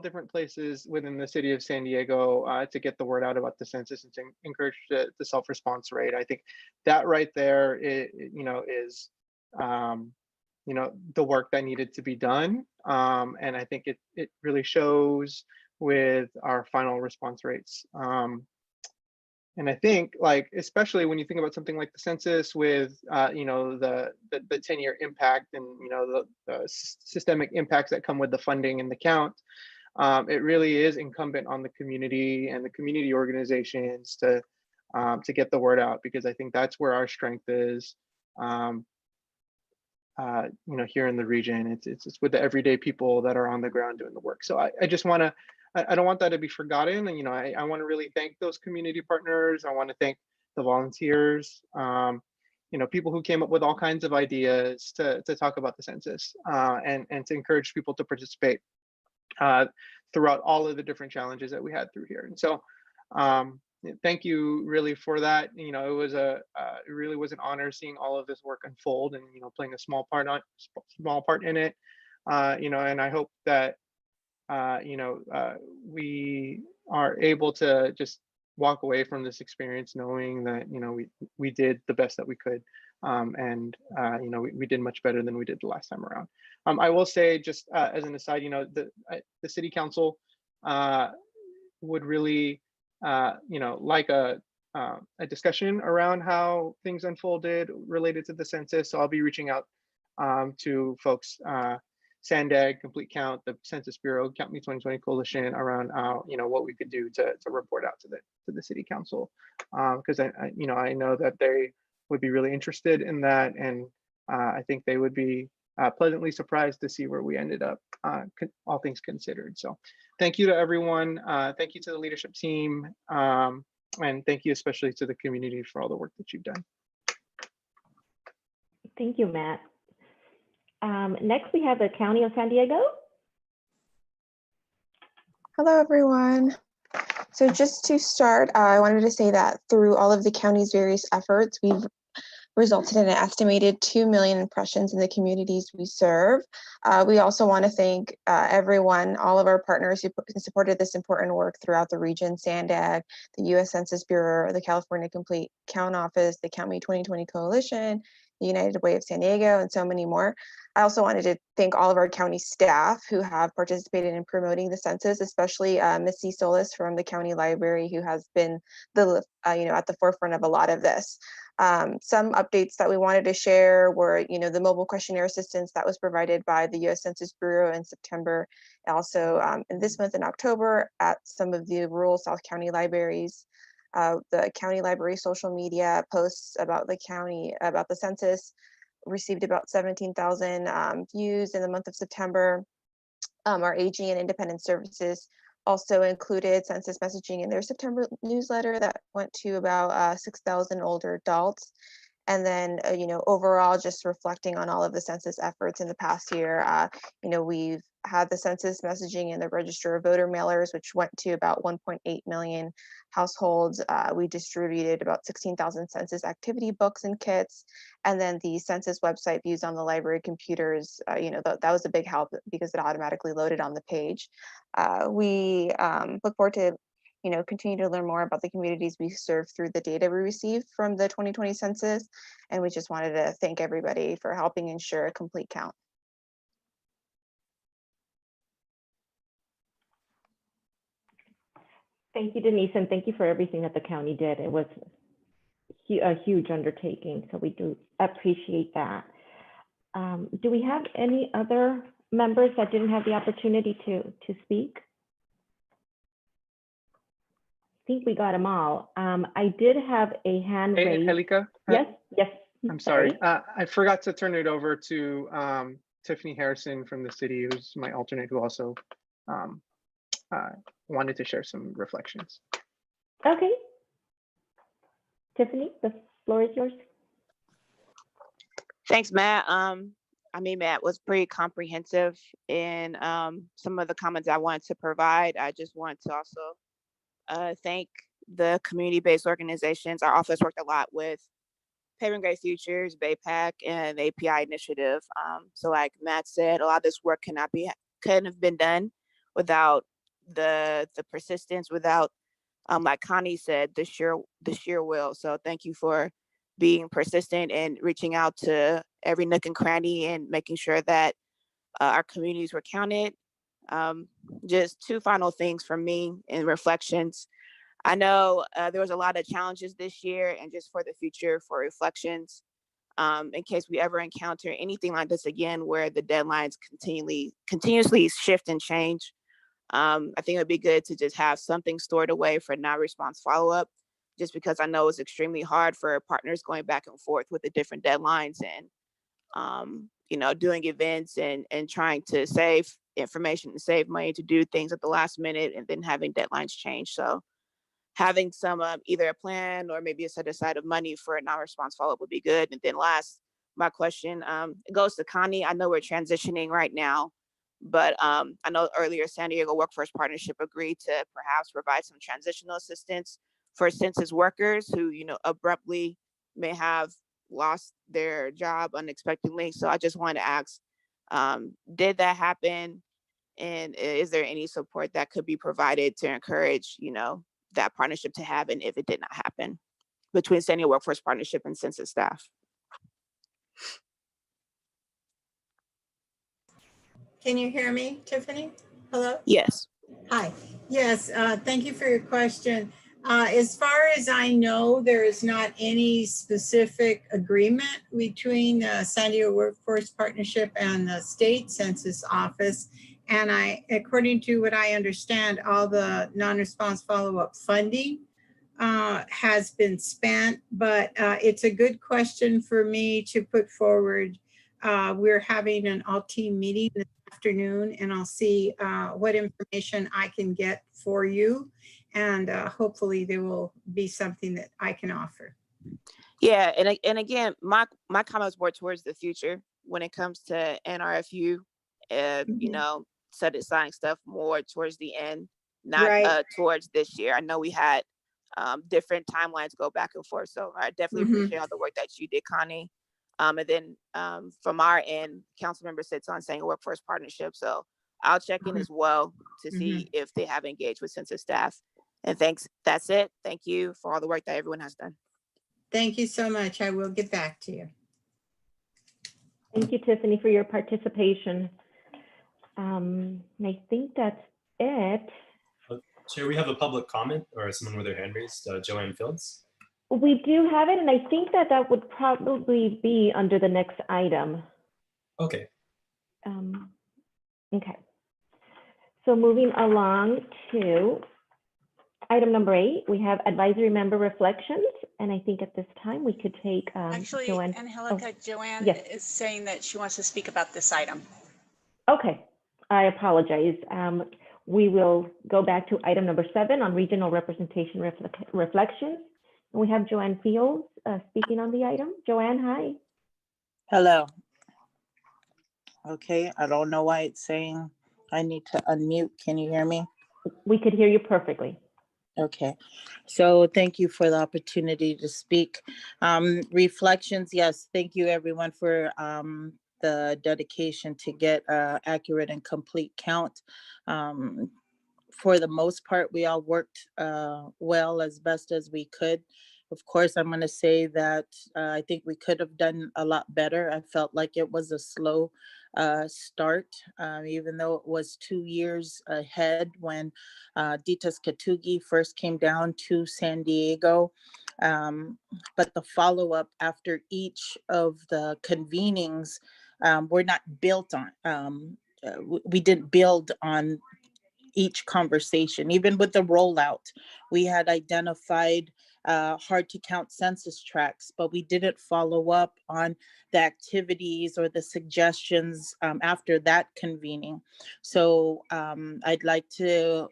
different places within the city of San Diego to get the word out about the census and to encourage the self-response rate. I think that right there, you know, is you know, the work that needed to be done, and I think it really shows with our final response rates. And I think, like, especially when you think about something like the census with, you know, the 10-year impact and, you know, the systemic impacts that come with the funding and the count, it really is incumbent on the community and the community organizations to get the word out, because I think that's where our strength is. You know, here in the region, it's with the everyday people that are on the ground doing the work. So I just want to, I don't want that to be forgotten. And, you know, I want to really thank those community partners. I want to thank the volunteers, you know, people who came up with all kinds of ideas to talk about the census and to encourage people to participate throughout all of the different challenges that we had through here. And so thank you really for that. You know, it really was an honor seeing all of this work unfold and, you know, playing a small part in it. You know, and I hope that you know, we are able to just walk away from this experience knowing that, you know, we did the best that we could, and you know, we did much better than we did the last time around. I will say, just as an aside, you know, the city council would really, you know, like a discussion around how things unfolded related to the census. So I'll be reaching out to folks, Sandag, Complete Count, the Census Bureau, Count Me 2020 Coalition, around you know, what we could do to report out to the city council, because you know, I know that they would be really interested in that, and I think they would be pleasantly surprised to see where we ended up, all things considered. So thank you to everyone. Thank you to the leadership team, and thank you especially to the community for all the work that you've done. Thank you, Matt. Next, we have the County of San Diego. Hello, everyone. So just to start, I wanted to say that through all of the county's various efforts, we've resulted in an estimated 2 million impressions in the communities we serve. We also want to thank everyone, all of our partners who supported this important work throughout the region: Sandag, the U.S. Census Bureau, the California Complete Count Office, the Count Me 2020 Coalition, the United Way of San Diego, and so many more. I also wanted to thank all of our county staff who have participated in promoting the census, especially Missy Solis from the county library, who has been the you know, at the forefront of a lot of this. Some updates that we wanted to share were, you know, the mobile questionnaire assistance that was provided by the U.S. Census Bureau in September, also in this month in October at some of the rural South County libraries. The county library social media posts about the county, about the census, received about 17,000 views in the month of September. Our aging and independent services also included census messaging in their September newsletter that went to about 6,000 older adults. And then, overall, just reflecting on all of the census efforts in the past year, we've had the census messaging in the register of voter mailers, which went to about 1.8 million households. We distributed about 16,000 census activity books and kits. And then the census website views on the library computers, that was a big help because it automatically loaded on the page. We look forward to continue to learn more about the communities we serve through the data we received from the 2020 census. And we just wanted to thank everybody for helping ensure a complete count. Thank you, Denise, and thank you for everything that the county did. It was a huge undertaking, so we do appreciate that. Do we have any other members that didn't have the opportunity to speak? I think we got them all. I did have a hand Hey, raised. Angelica? Yes. I'm sorry. I forgot to turn it over to Tiffany Harrison from the city, who's my alternate, who also wanted to share some reflections. Okay. Tiffany, the floor is yours. Thanks, Matt. Matt was pretty comprehensive in some of the comments I wanted to provide. I just wanted to also thank the community-based organizations. Our office worked a lot with Paving Great Futures, BayPAC, and the API initiative. So like Matt said, a lot of this work couldn't have been done without the persistence, without, like Connie said, the sheer will. So thank you for being persistent and reaching out to every nook and cranny and making sure that our communities were counted. Just two final things from me in reflections. I know there was a lot of challenges this year, and just for the future, for reflections, in case we ever encounter anything like this again, where the deadlines continuously shift and change. I think it'd be good to just have something stored away for non-response follow-up, just because I know it's extremely hard for partners going back and forth with the different deadlines and, doing events and trying to save information and save money to do things at the last minute and then having deadlines change. So having some either a plan or maybe a set aside of money for a non-response follow-up would be good. And then last, my question, it goes to Connie. I know we're transitioning right now, but I know earlier San Diego Workforce Partnership agreed to perhaps provide some transitional assistance for census workers who, abruptly may have lost their job unexpectedly. So I just wanted to ask, did that happen? And is there any support that could be provided to encourage, that partnership to happen if it did not happen between San Diego Workforce Partnership and census staff? Can you hear me, Tiffany? Hello? Yes. Hi. Yes, thank you for your question. As far as I know, there is not any specific agreement between the San Diego Workforce Partnership and the state census office. And according to what I understand, all the non-response follow-up funding has been spent, but it's a good question for me to put forward. We're having an all-team meeting this afternoon, and I'll see what information I can get for you. And hopefully there will be something that I can offer. Yeah, and again, my comments were towards the future when it comes to NRFU, set aside stuff more towards the end, not right. Towards this year. I know we had different timelines go back and forth, so I definitely appreciate all the work that you did, Connie. And then from our end, council member sits on San Diego Workforce Partnership, so I'll check in as well to see if they have engaged with census staff. And thanks. That's it. Thank you for all the work that everyone has done. Thank you so much. I will get back to you. Thank you, Tiffany, for your participation. I think that's it. Chair, we have a public comment or someone with their hand raised, Joanne Fields. We do have it, and I think that would probably be under the next item. Okay. Okay. So moving along to Item number 8, we have advisory member reflections. And I think at this time we could take Actually, Joanne. Angelica, Joanne yes. is saying that she wants to speak about this item. Okay, I apologize. We will go back to item number 7 on regional representation reflections. And we have Joanne Fields speaking on the item. Joanne, hi. Hello. Okay, I don't know why it's saying I need to unmute. Can you hear me? We could hear you perfectly. Okay, so thank you for the opportunity to speak. Reflections, yes, thank you everyone for the dedication to get accurate and complete count. For the most part, we all worked well as best as we could. Of course, I'm going to say that I think we could have done a lot better. I felt like it was a slow start, even though it was 2 years ahead when Ditas Katugi first came down to San Diego. But the follow-up after each of the convenings were not built on. We didn't build on each conversation. Even with the rollout, we had identified hard to count census tracts, but we didn't follow up on the activities or the suggestions after that convening. So I'd like to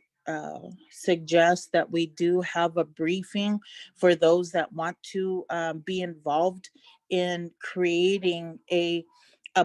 suggest that we do have a briefing for those that want to be involved in creating a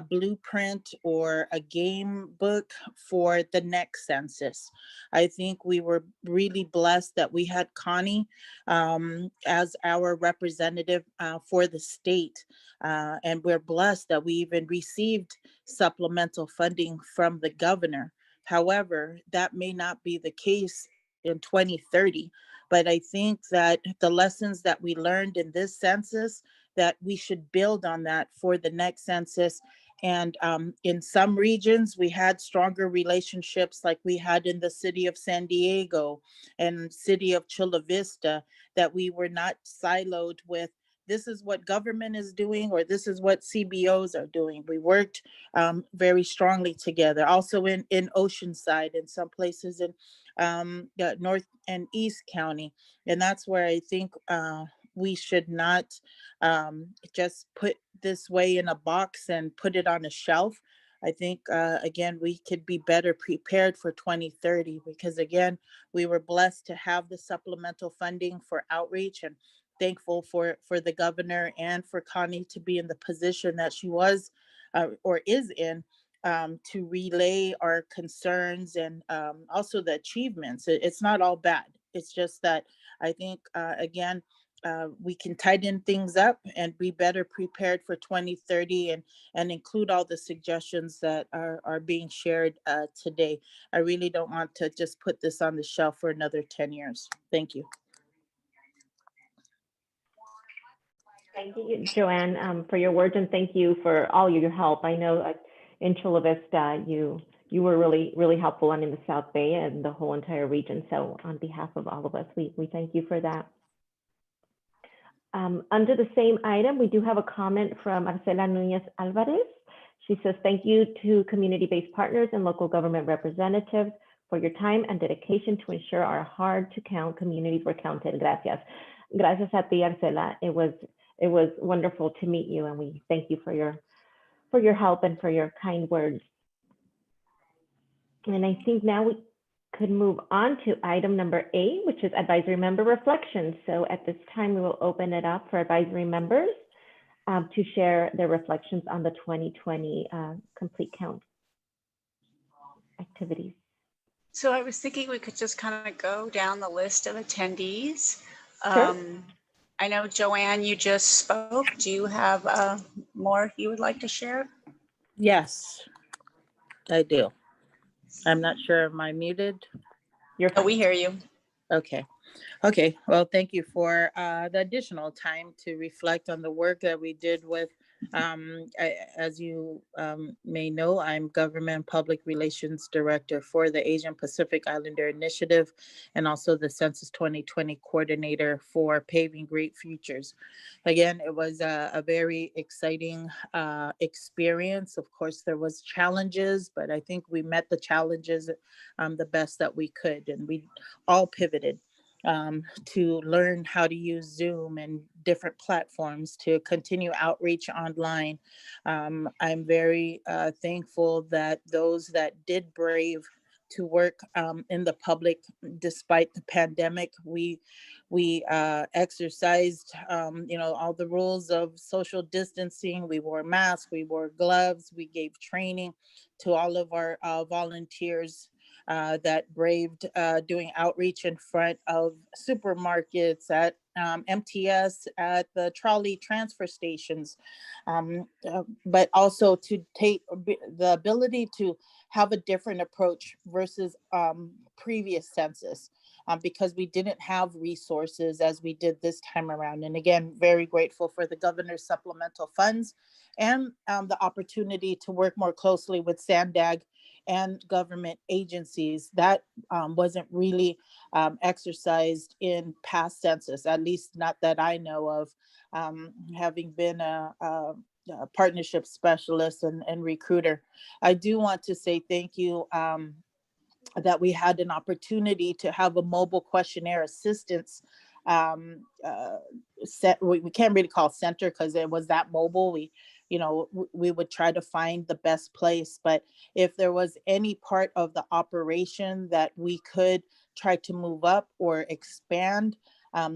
blueprint or a game book for the next census. I think we were really blessed that we had Connie as our representative for the state. And we're blessed that we even received supplemental funding from the governor. However, that may not be the case in 2030. But I think that the lessons that we learned in this census, that we should build on that for the next census. And in some regions, we had stronger relationships like we had in the city of San Diego and city of Chula Vista, that we were not siloed with this is what government is doing or this is what CBOs are doing. We worked very strongly together. Also in Oceanside and some places in North and East County. And that's where I think we should not just put this way in a box and put it on a shelf. I think, again, we could be better prepared for 2030 because, again, we were blessed to have the supplemental funding for outreach and thankful for the governor and for Connie to be in the position that she was or is in to relay our concerns and also the achievements. It's not all bad. It's just that I think, again, we can tighten things up and be better prepared for 2030 and include all the suggestions that are being shared today. I really don't want to just put this on the shelf for another 10 years. Thank you. Thank you, Joanne, for your words, and thank you for all your help. I know in Chula Vista, you were really, really helpful, and in the South Bay and the whole entire region. So on behalf of all of us, we thank you for that. Under the same item, we do have a comment from Marcela Núñez Alvarez. She says, thank you to community-based partners and local government representatives for your time and dedication to ensure our hard to count communities were counted. Gracias. Gracias a ti, Marcela. It was wonderful to meet you, and we thank you for your help and for your kind words. And I think now we could move on to item number 8, which is advisory member reflections. So at this time, we will open it up for advisory members to share their reflections on the 2020 complete count activities. So I was thinking we could just kind of go down the list of attendees. Sure. I know, Joanne, you just spoke. Do you have more you would like to share? Yes, I do. I'm not sure. Am I muted? Oh, we hear you. Okay. Okay. Well, thank you for the additional time to reflect on the work that we did with, as you may know, I'm Government Public Relations Director for the Asian Pacific Islander Initiative and also the Census 2020 Coordinator for Paving Great Futures. Again, it was a very exciting experience. Of course, there was challenges, but I think we met the challenges the best that we could, and we all pivoted. to learn how to use Zoom and different platforms to continue outreach online. I'm very thankful that those that did brave to work in the public despite the pandemic, we exercised all the rules of social distancing. We wore masks, we wore gloves, we gave training to all of our volunteers that braved doing outreach in front of supermarkets, at MTS, at the trolley transfer stations, but also to take the ability to have a different approach versus previous census, because we didn't have resources as we did this time around. And again, very grateful for the governor's supplemental funds and the opportunity to work more closely with SANDAG and government agencies. That wasn't really exercised in past census, at least not that I know of, having been a partnership specialist and recruiter. I do want to say thank you that we had an opportunity to have a mobile questionnaire assistance set. We can't really call center because it was that mobile. We would try to find the best place, but if there was any part of the operation that we could try to move up or expand,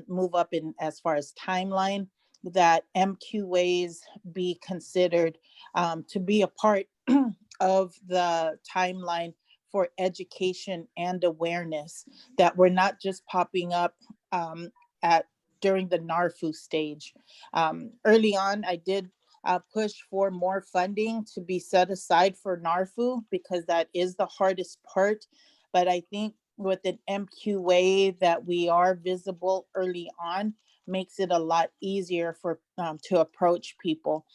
move up in as far as timeline, that MQAs be considered to be a part of the timeline for education and awareness, that we're not just popping up at during the NARFU stage. Early on, I did push for more funding to be set aside for NARFU because that is the hardest part. But I think with an MQA that we are visible early on makes it a lot easier for to approach people.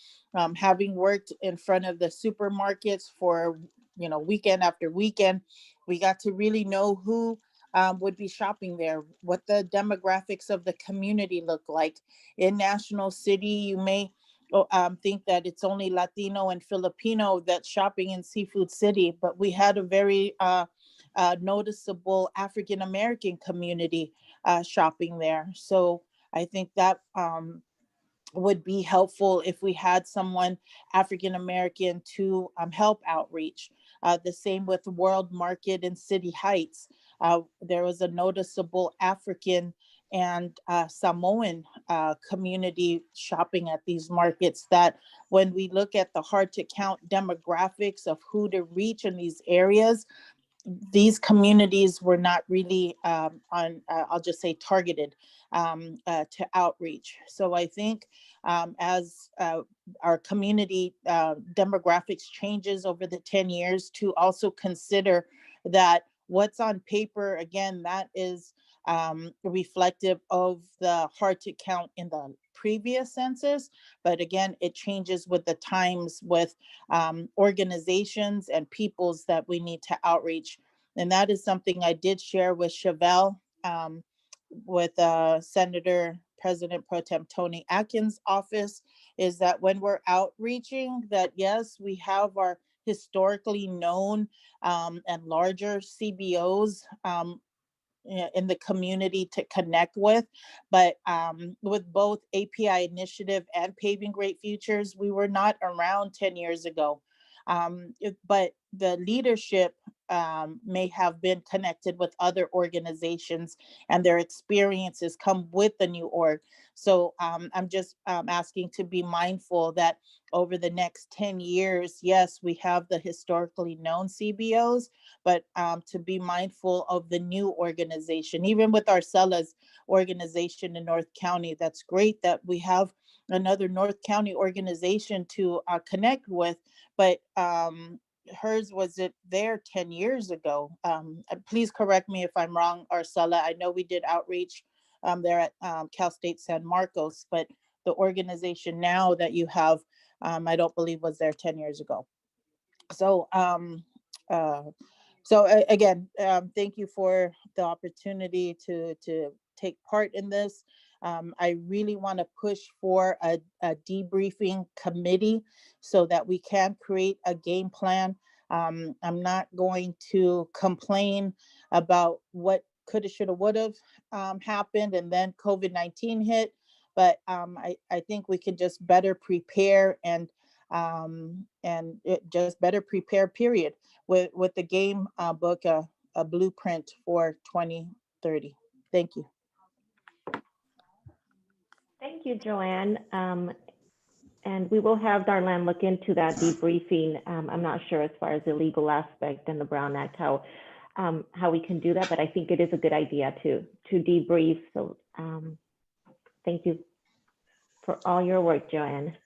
Having worked in front of the supermarkets for weekend after weekend, we got to really know who would be shopping there, what the demographics of the community look like. In National City, you may think that it's only Latino and Filipino that's shopping in Seafood City, but we had a very noticeable African American community shopping there. So I think that would be helpful if we had someone African American to help outreach. The same with World Market in City Heights. There was a noticeable African and Samoan community shopping at these markets, that when we look at the hard to count demographics of who to reach in these areas, these communities were not really I'll just say targeted to outreach. So I think as our community demographics changes over the 10 years, to also consider that what's on paper, again, that is reflective of the hard to count in the previous census. But again, it changes with the times, with organizations and peoples that we need to outreach. And that is something I did share with Chevelle, with Senator President Pro Tem Tony Atkins' office, is that when we're outreaching, that yes, we have our historically known and larger CBOs in the community to connect with. But with both API Initiative and Paving Great Futures, we were not around 10 years ago. But the leadership may have been connected with other organizations, and their experiences come with the new org. So I'm just asking to be mindful that over the next 10 years, yes, we have the historically known CBOs, but to be mindful of the new organization. Even with our CELA's organization in North County, that's great that we have another North County organization to connect with, but hers wasn't there 10 years ago. Please correct me if I'm wrong, Arcela. I know we did outreach there at Cal State San Marcos, but the organization now that you have, I don't believe was there 10 years ago. So, again, thank you for the opportunity to take part in this. I really want to push for a debriefing committee so that we can create a game plan. I'm not going to complain about what coulda, shoulda, woulda happened, and then COVID-19 hit. But I think we can just better prepare and just better prepare, period, with the game book, a blueprint for 2030. Thank you. Thank you, Joanne. And we will have Darlene look into that debriefing. I'm not sure as far as the legal aspect and the Brown Act, how we can do that, but I think it is a good idea to debrief. So thank you for all your work, Joanne.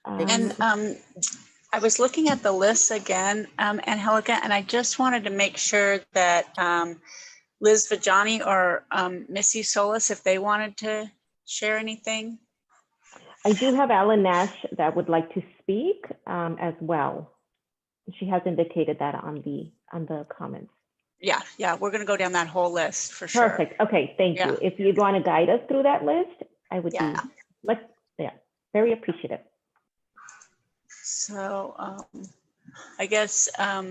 And I was looking at the list again, Angelica, and I just wanted to make sure that Liz Vajani or Missy Solis, if they wanted to share anything. I do have Alan Nash that would like to speak as well. She has indicated that on the comments. Yeah, we're gonna go down that whole list for sure. Perfect. Okay, thank you. If you'd want to guide us through that list, I would be very appreciative. So I guess I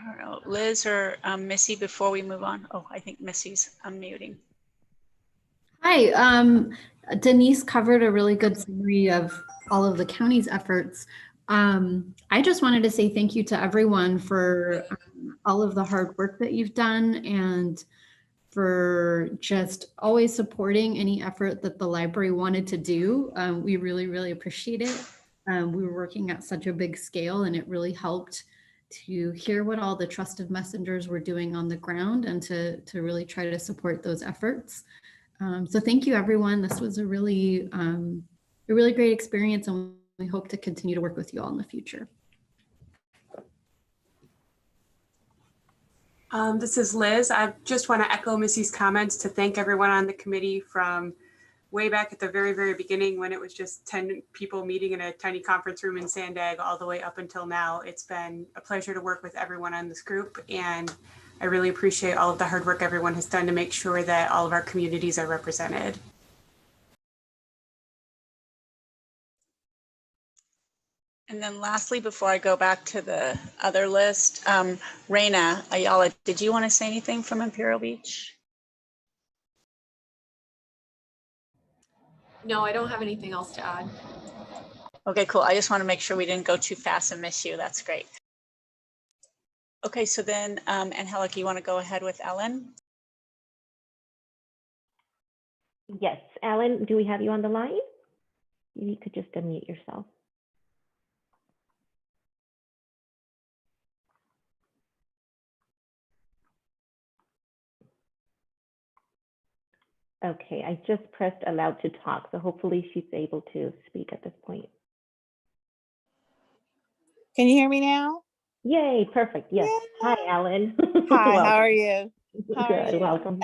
don't know, Liz or Missy, before we move on. Oh, I think Missy's unmuting. Hi, Denise covered a really good summary of all of the county's efforts. I just wanted to say thank you to everyone for all of the hard work that you've done and for just always supporting any effort that the library wanted to do. We really, really appreciate it. We were working at such a big scale, and it really helped to hear what all the trusted messengers were doing on the ground and to really try to support those efforts. So thank you, everyone. This was a really great experience, and we hope to continue to work with you all in the future. This is Liz. I just want to echo Missy's comments to thank everyone on the committee from way back at the very, very beginning when it was just 10 people meeting in a tiny conference room in Sandag all the way up until now. It's been a pleasure to work with everyone on this group, and I really appreciate all of the hard work everyone has done to make sure that all of our communities are represented. And then lastly, before I go back to the other list, Raina Ayala, did you want to say anything from Imperial Beach? No, I don't have anything else to add. Okay, cool. I just want to make sure we didn't go too fast and miss you. That's great. Okay, so then, Angelica, you want to go ahead with Ellen? Yes, Ellen, do we have you on the line? You could just unmute yourself. Okay, I just pressed allow to talk, so hopefully she's able to speak at this point. Can you hear me now? Yay, perfect. Yes. Yay. Hi, Alan. Hi, how are you? Good, welcome.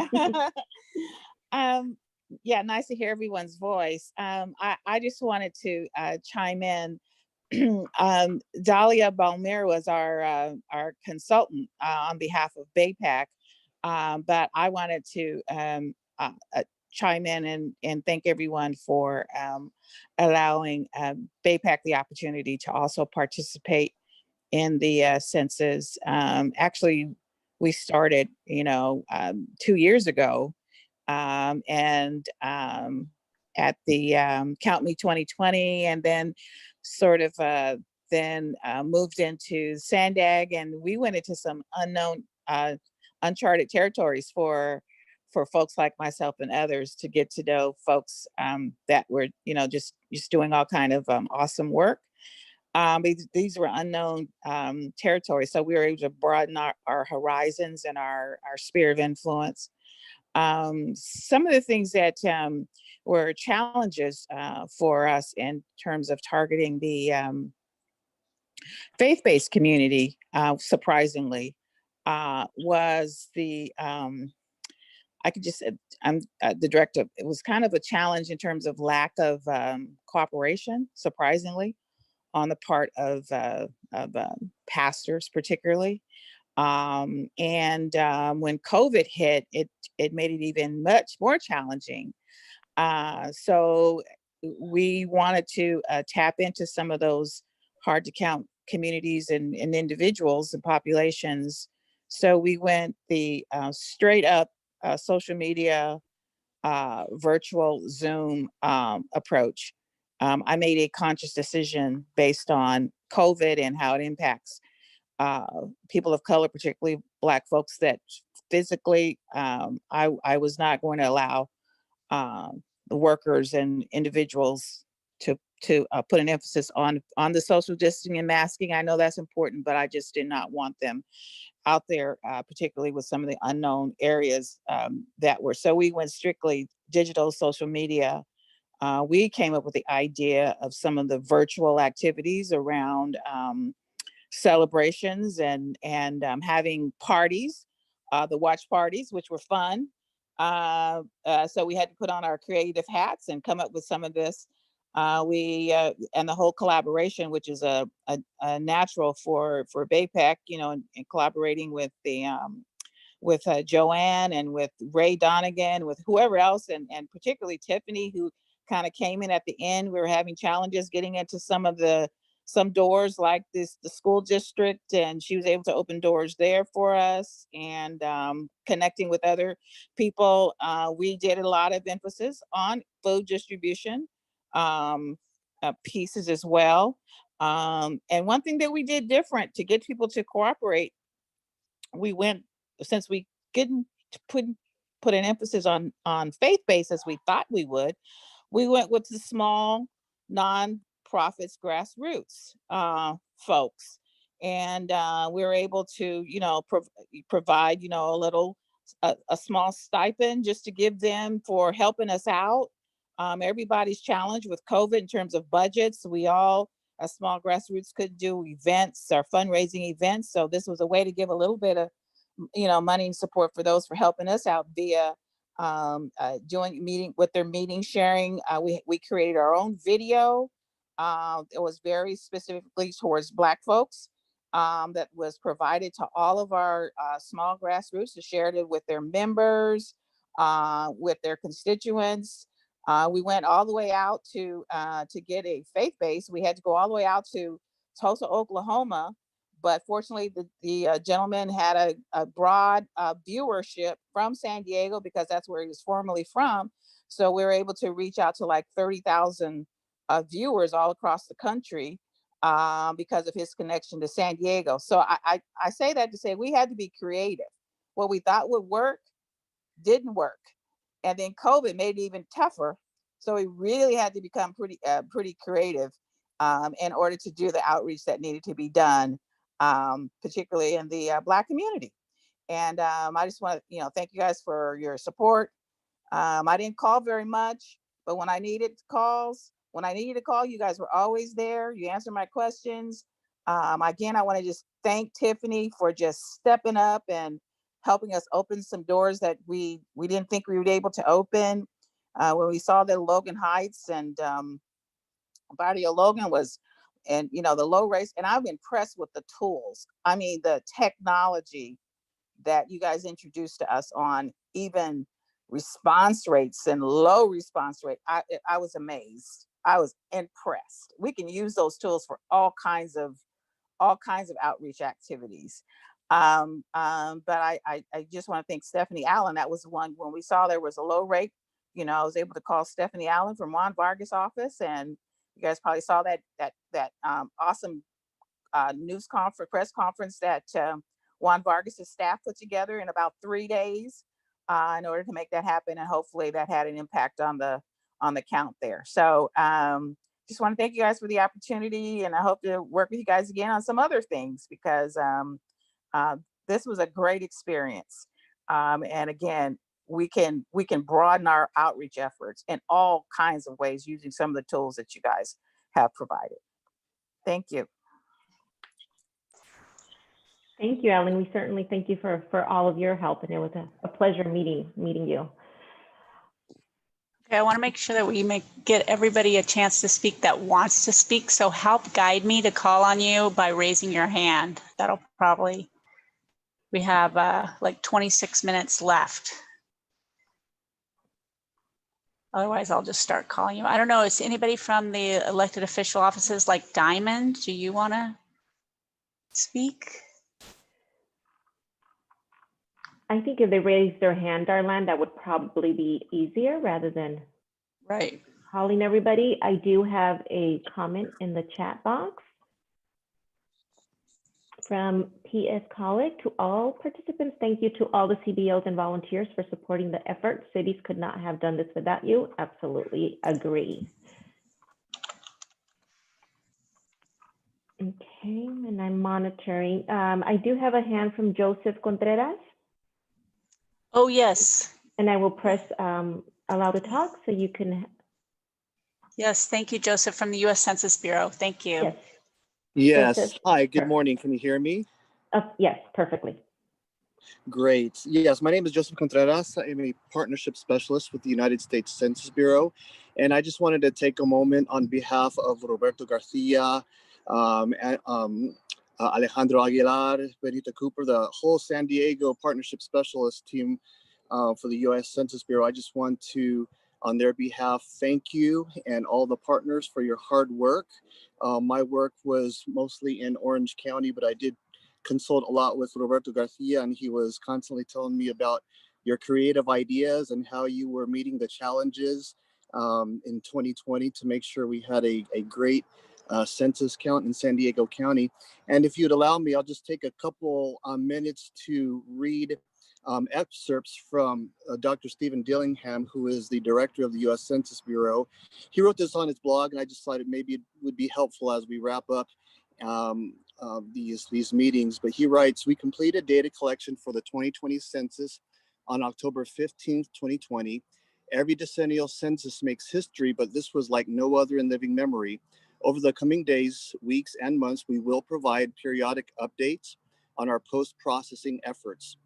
Yeah, nice to hear everyone's voice. I just wanted to chime in. Dahlia Balmer was our consultant on behalf of BAPAC, but I wanted to chime in and thank everyone for allowing BAPAC the opportunity to also participate in the census. Actually, we started, 2 years ago, and at the Count Me 2020, and then sort of moved into Sandag, and we went into some unknown, uncharted territories for folks like myself and others to get to know folks that were, just doing all kind of awesome work. These were unknown territories, so we were able to broaden our horizons and our sphere of influence. Some of the things that were challenges for us in terms of targeting the faith-based community, surprisingly, was the I'm the director. It was kind of a challenge in terms of lack of cooperation, surprisingly, on the part of pastors, particularly. And when COVID hit, it made it even much more challenging. So we wanted to tap into some of those hard to count communities and individuals and populations So we went the straight up social media, virtual Zoom approach. I made a conscious decision based on COVID and how it impacts people of color, particularly Black folks, that physically I was not going to allow the workers and individuals to put an emphasis on the social distancing and masking. I know that's important, but I just did not want them out there, particularly with some of the unknown areas that were. So we went strictly digital social media. We came up with the idea of some of the virtual activities around celebrations and having parties, the watch parties, which were fun. So we had to put on our creative hats and come up with some of this. And the whole collaboration, which is a natural for BAPAC, you know, and collaborating with the with Joanne and with Ray Donegan, with whoever else, and particularly Tiffany, who kind of came in at the end. We were having challenges getting into some doors like the school district, and she was able to open doors there for us, and connecting with other people. We did a lot of emphasis on food distribution pieces as well. And one thing that we did different to get people to cooperate, we went, since we didn't put an emphasis on faith-based as we thought we would, we went with the small non-profits, grassroots folks, and we were able to, you know, provide, you know, a small stipend just to give them for helping us out. Everybody's challenged with COVID in terms of budgets. We all, as small grassroots, could do events or fundraising events. So this was a way to give a little bit of, you know, money and support for those for helping us out via doing meeting sharing. We created our own video. It was very specifically towards Black folks, that was provided to all of our small grassroots to share it with their members, with their constituents. We went all the way out to get a faith base. We had to go all the way out to Tulsa, Oklahoma, but fortunately the gentleman had a broad viewership from San Diego, because that's where he was formerly from. So we were able to reach out to like 30,000 viewers all across the country because of his connection to San Diego. So I say that to say we had to be creative. What we thought would work didn't work. And then COVID made it even tougher. So we really had to become pretty creative in order to do the outreach that needed to be done, particularly in the Black community. And I just want to, you know, thank you guys for your support. I didn't call very much, but when I needed calls, when I needed to call, you guys were always there. You answered my questions. Again, I want to just thank Tiffany for just stepping up and helping us open some doors that we didn't think we would be able to open. When we saw that Logan Heights and Barrio Logan was, and you know, the low rates, and I'm impressed with the tools. I mean, the technology that you guys introduced to us on, even response rates and low response rate. I was amazed. I was impressed. We can use those tools for all kinds of outreach activities. But I just want to thank Stephanie Allen. That was one when we saw there was a low rate. You know, I was able to call Stephanie Allen from Juan Vargas' office, and you guys probably saw that awesome press conference that Juan Vargas' staff put together in about 3 days in order to make that happen, and hopefully that had an impact on the count there. So just want to thank you guys for the opportunity, and I hope to work with you guys again on some other things, because this was a great experience. And again, we can broaden our outreach efforts in all kinds of ways using some of the tools that you guys have provided. Thank you. Thank you, Ellen. We certainly thank you for all of your help, and it was a pleasure meeting you. Okay, I want to make sure that we get everybody a chance to speak that wants to speak. So help guide me to call on you by raising your hand. That'll probably, we have like 26 minutes left. Otherwise, I'll just start calling you. I don't know, is anybody from the elected official offices like Diamond? Do you want to speak? I think if they raise their hand, Darlene, that would probably be easier rather than Right. calling everybody. I do have a comment in the chat box from PS College. To all participants, thank you to all the CBOs and volunteers for supporting the effort. Cities could not have done this without you. Absolutely agree. Okay, and I'm monitoring. I do have a hand from Joseph Contreras. Oh, yes. And I will press allow to talk so you can. Yes, thank you, Joseph, from the U.S. Census Bureau. Thank you. Yes. Yes. Joseph. Hi, good morning. Can you hear me? Yes, perfectly. Great. Yes, my name is Joseph Contreras. I am a partnership specialist with the United States Census Bureau. And I just wanted to take a moment on behalf of Roberto Garcia, Alejandro Aguilar, Benita Cooper, the whole San Diego partnership specialist team for the U.S. Census Bureau. I just want to, on their behalf, thank you and all the partners for your hard work. My work was mostly in Orange County, but I did consult a lot with Roberto Garcia, and he was constantly telling me about your creative ideas and how you were meeting the challenges in 2020 to make sure we had a great census count in San Diego County. And if you'd allow me, I'll just take a couple minutes to read excerpts from Dr. Stephen Dillingham, who is the director of the U.S. Census Bureau. He wrote this on his blog, and I just thought maybe it would be helpful as we wrap up these meetings. But he writes, we completed data collection for the 2020 census on October 15th, 2020. Every decennial census makes history, but this was like no other in living memory. Over the coming days, weeks, and months, we will provide periodic updates on our post-processing efforts.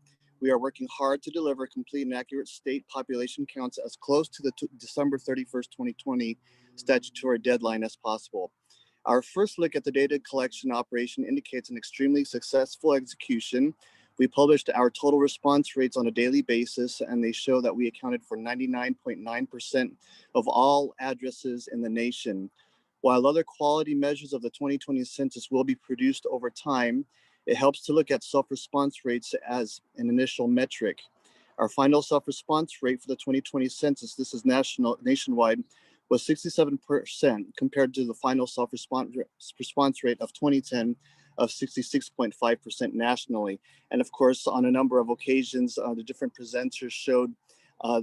We are working hard to deliver complete and accurate state population counts as close to the December 31st, 2020 statutory deadline as possible. Our first look at the data collection operation indicates an extremely successful execution. We published our total response rates on a daily basis, and they show that we accounted for 99.9% of all addresses in the nation. While other quality measures of the 2020 census will be produced over time, it helps to look at self-response rates as an initial metric. Our final self-response rate for the 2020 census, this is nationwide, was 67% compared to the final self-response rate of 2010 of 66.5% nationally. And of course, on a number of occasions, the different presenters showed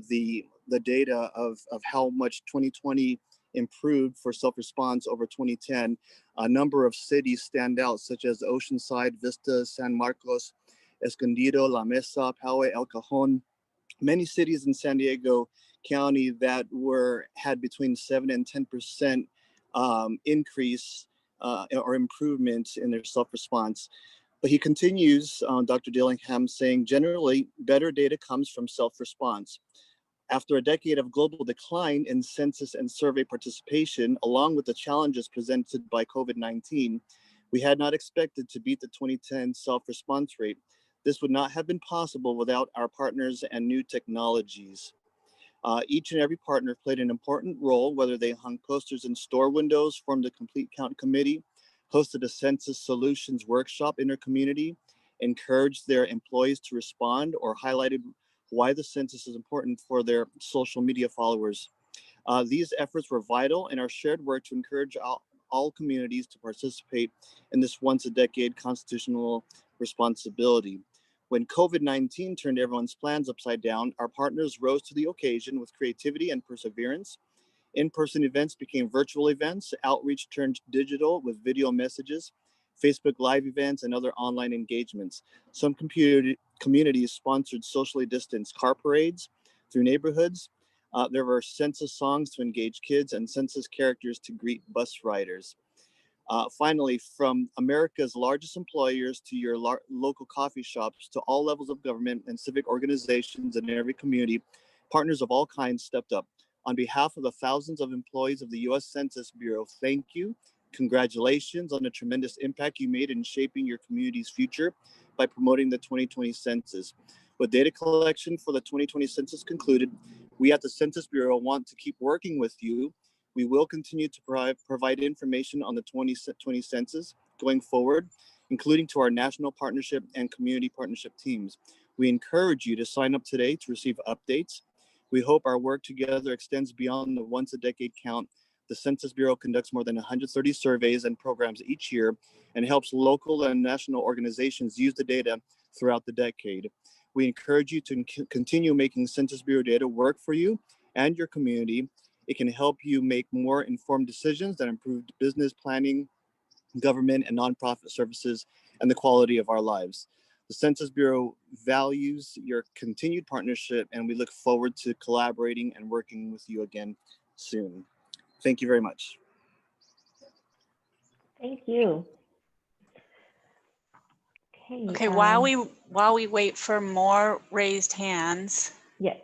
the data of how much 2020 improved for self-response over 2010. A number of cities stand out, such as Oceanside, Vista, San Marcos, Escondido, La Mesa, Poway, El Cajon. Many cities in San Diego County that had between 7 and 10% increase or improvement in their self-response. But he continues, Dr. Dillingham, saying, generally, better data comes from self-response. After a decade of global decline in census and survey participation, along with the challenges presented by COVID-19, we had not expected to beat the 2010 self-response rate. This would not have been possible without our partners and new technologies. Each and every partner played an important role, whether they hung posters in store windows, formed a complete count committee, hosted a census solutions workshop in their community, encouraged their employees to respond, or highlighted why the census is important for their social media followers. These efforts were vital in our shared work to encourage all communities to participate in this once-a-decade constitutional responsibility. When COVID-19 turned everyone's plans upside down, our partners rose to the occasion with creativity and perseverance. In-person events became virtual events, outreach turned digital with video messages, Facebook Live events, and other online engagements. Some communities sponsored socially distanced car parades through neighborhoods. There were census songs to engage kids and census characters to greet bus riders. Finally, from America's largest employers to your local coffee shops to all levels of government and civic organizations in every community, partners of all kinds stepped up. On behalf of the thousands of employees of the U.S. Census Bureau, thank you. Congratulations on the tremendous impact you made in shaping your community's future by promoting the 2020 census. With data collection for the 2020 census concluded, we at the Census Bureau want to keep working with you. We will continue to provide information on the 2020 census going forward, including to our national partnership and community partnership teams. We encourage you to sign up today to receive updates. We hope our work together extends beyond the once a decade count. The Census Bureau conducts more than 130 surveys and programs each year and helps local and national organizations use the data throughout the decade. We encourage you to continue making Census Bureau data work for you and your community. It can help you make more informed decisions that improve business planning, government and nonprofit services, and the quality of our lives. The Census Bureau values your continued partnership, and we look forward to collaborating and working with you again soon. Thank you very much. Thank you. Okay, while we wait for more raised hands. Yes.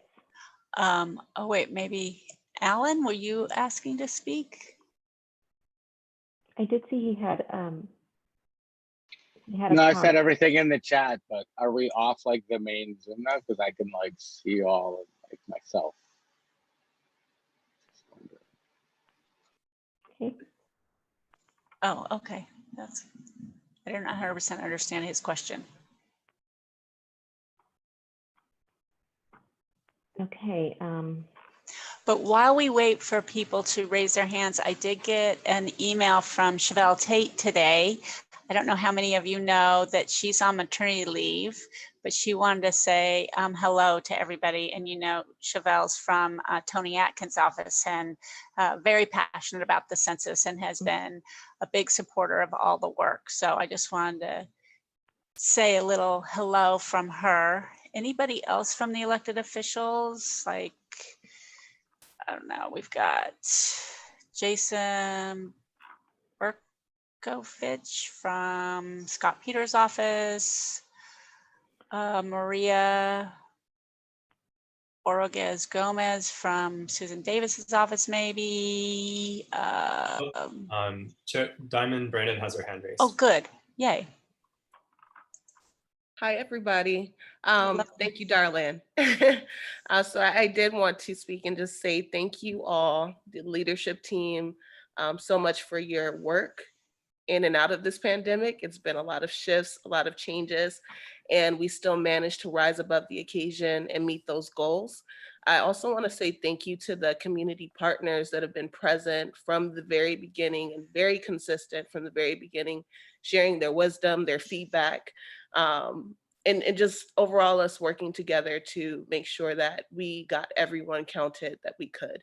Oh wait, maybe Alan, were you asking to speak? I did see he had No, I said everything in the chat, but are we off like the main Zoom now? Because I can like see all of like myself. Okay. Oh, okay. I don't 100% understand his question. Okay. But while we wait for people to raise their hands, I did get an email from Chevelle Tate today. I don't know how many of you know that she's on maternity leave, but she wanted to say hello to everybody. And you know, Chevelle's from Tony Atkins' office and very passionate about the census and has been a big supporter of all the work. So I just wanted to say a little hello from her. Anybody else from the elected officials? Like, I don't know, we've got Jason Berkovich from Scott Peters' office, Maria Oroguez Gomez from Susan Davis's office, maybe. Chair Diamond Brandon has her hand raised. Oh, good. Yay. Hi, everybody. Thank you, Darlene. So I did want to speak and just say thank you all, the leadership team, so much for your work in and out of this pandemic. It's been a lot of shifts, a lot of changes, and we still managed to rise above the occasion and meet those goals. I also want to say thank you to the community partners that have been present from the very beginning and very consistent from the very beginning, sharing their wisdom, their feedback, and just overall us working together to make sure that we got everyone counted that we could.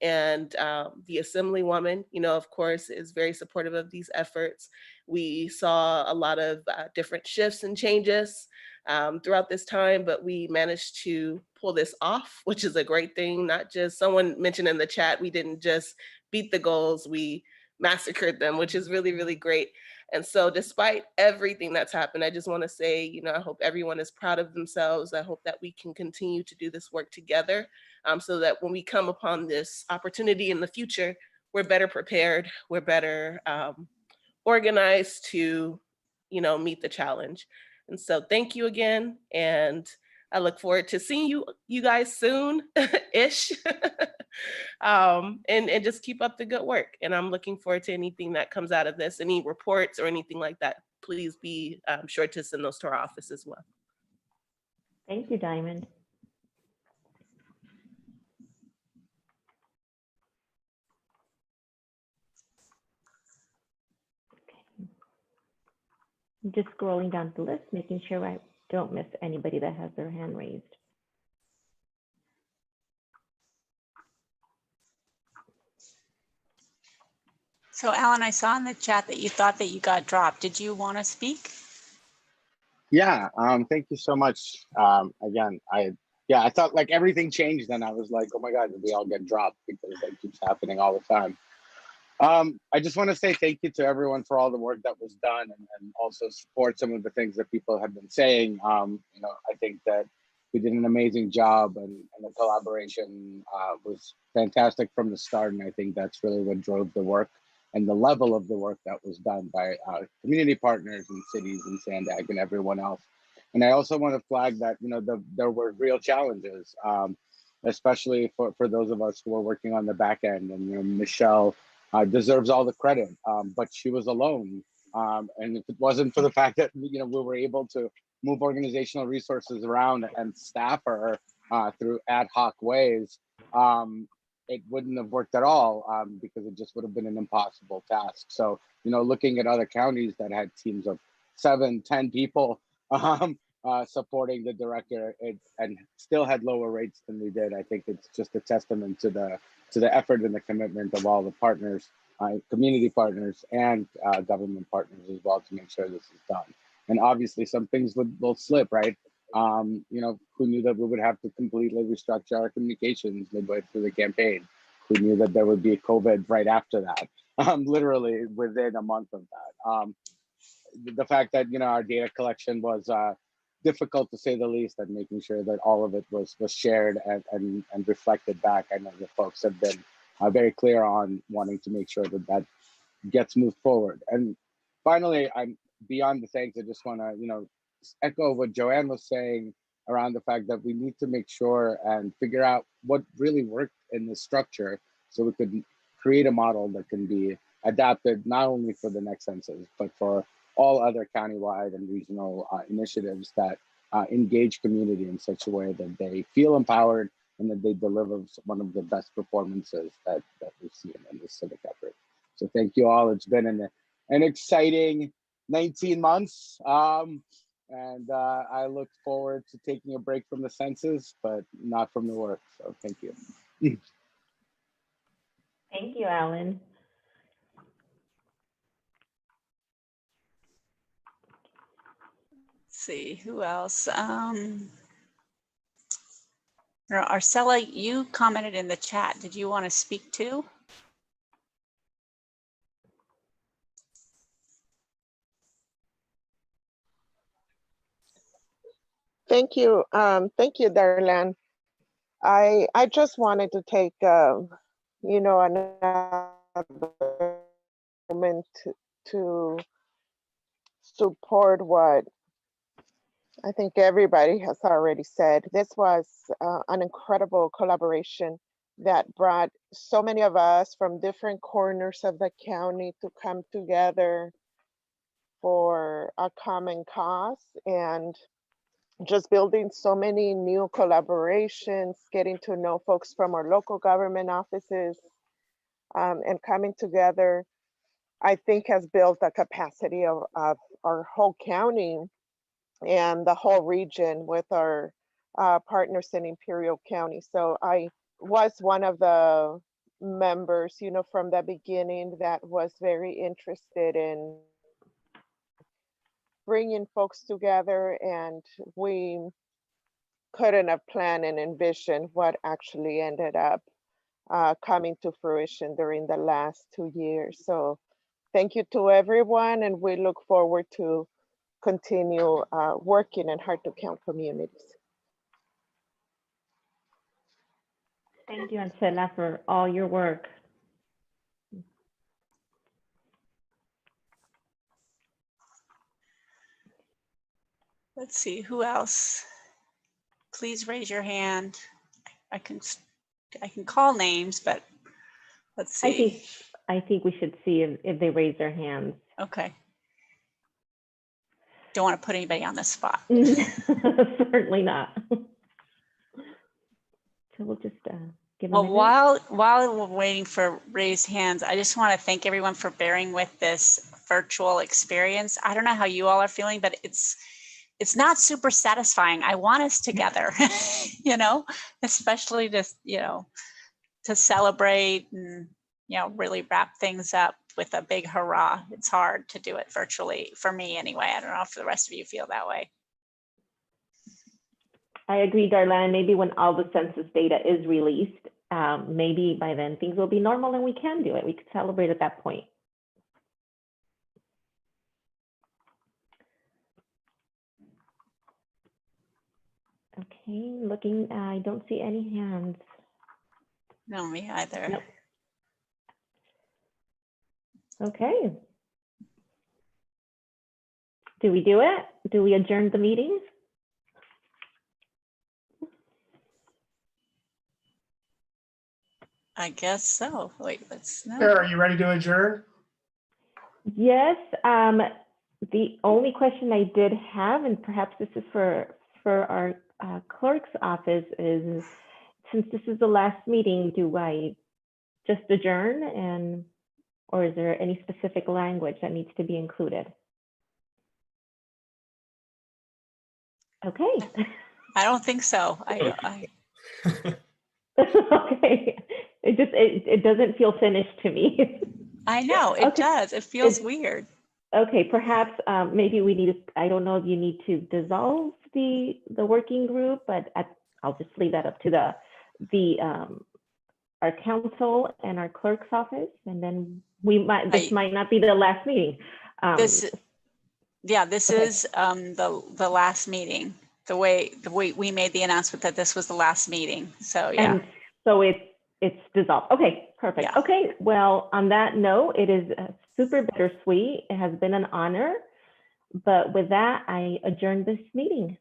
And the Assemblywoman, you know, of course, is very supportive of these efforts. We saw a lot of different shifts and changes throughout this time, but we managed to pull this off, which is a great thing. Not just, someone mentioned in the chat, we didn't just beat the goals, we massacred them, which is really, really great. And so despite everything that's happened, I just want to say, you know, I hope everyone is proud of themselves. I hope that we can continue to do this work together so that when we come upon this opportunity in the future, we're better prepared, we're better organized to, you know, meet the challenge. And so thank you again. And I look forward to seeing you guys soon-ish. And just keep up the good work. And I'm looking forward to anything that comes out of this, any reports or anything like that. Please be sure to send those to our office as well. Thank you, Diamond. I'm just scrolling down the list, making sure I don't miss anybody that has their hand raised. So Alan, I saw in the chat that you thought that you got dropped. Did you want to speak? Yeah, thank you so much. Again, I thought like everything changed and I was like, oh my God, did we all get dropped? Because that keeps happening all the time. I just want to say thank you to everyone for all the work that was done and also support some of the things that people have been saying. You know, I think that we did an amazing job and the collaboration was fantastic from the start. And I think that's really what drove the work and the level of the work that was done by community partners and cities and Sandag and everyone else. And I also want to flag that, you know, there were real challenges, especially for those of us who are working on the back end. And, you know, Michelle deserves all the credit, but she was alone. And if it wasn't for the fact that, you know, we were able to move organizational resources around and staff her through ad hoc ways, it wouldn't have worked at all because it just would have been an impossible task. So, you know, looking at other counties that had teams of 7, 10 people supporting the director and still had lower rates than we did, I think it's just a testament to the effort and the commitment of all the partners, community partners and government partners as well, to make sure this is done. And obviously some things will slip, right? You know, who knew that we would have to completely restructure our communications midway through the campaign? Who knew that there would be COVID right after that? Literally within a month of that. The fact that, you know, our data collection was difficult to say the least, and making sure that all of it was shared and reflected back. I know the folks have been very clear on wanting to make sure that that gets moved forward. And finally, I'm beyond the thanks. I just want to, you know, echo what Joanne was saying around the fact that we need to make sure and figure out what really worked in the structure so we could create a model that can be adapted not only for the next census, but for all other countywide and regional initiatives that engage community in such a way that they feel empowered and that they deliver one of the best performances that we've seen in this civic effort. So thank you all. It's been an exciting 19 months. And I look forward to taking a break from the census, but not from the work. So thank you. Thank you, Alan. Let's see, who else? Arcella, you commented in the chat. Did you want to speak too? Thank you. Thank you, Darlene. I just wanted to take, you know, another moment to support what I think everybody has already said. This was an incredible collaboration that brought so many of us from different corners of the county to come together for a common cause, and just building so many new collaborations, getting to know folks from our local government offices, and coming together, I think has built a capacity of our whole county and the whole region with our partners in Imperial County. So I was one of the members, you know, from the beginning that was very interested in bringing folks together, and we couldn't have planned and envisioned what actually ended up coming to fruition during the last 2 years. So thank you to everyone, and we look forward to continue working in hard to count communities. Thank you, Ancela, for all your work. Let's see, who else? Please raise your hand. I can call names, but let's see. I think we should see if they raise their hands. Okay. Don't want to put anybody on the spot. Certainly not. So we'll just give them. Well, while we're waiting for raised hands, I just want to thank everyone for bearing with this virtual experience. I don't know how you all are feeling, but it's not super satisfying. I want us together, you know, especially just, you know, to celebrate and, you know, really wrap things up with a big hurrah. It's hard to do it virtually for me anyway. I don't know if the rest of you feel that way. I agree, Darlene. Maybe when all the census data is released, maybe by then things will be normal and we can do it. We could celebrate at that point. Okay, looking, I don't see any hands. No, me either. Nope. Okay. Do we do it? Do we adjourn the meeting? I guess so. Wait, let's know. Sarah, are you ready to adjourn? Yes. The only question I did have, and perhaps this is for our clerk's office, is since this is the last meeting, do I just adjourn, or is there any specific language that needs to be included? Okay. I don't think so. Okay. It doesn't feel finished to me. I know, it Okay. does. It feels weird. Okay, perhaps maybe we need to, I don't know if you need to dissolve the working group, but I'll just leave that up to our council and our clerk's office, and then this might not be the last meeting. This is okay. The last meeting. The way we made the announcement that this was the last meeting. So yeah. And so it's dissolved. Okay, perfect. Yeah. Okay, well, on that note, it is super bittersweet. It has been an honor. But with that, I adjourn this meeting.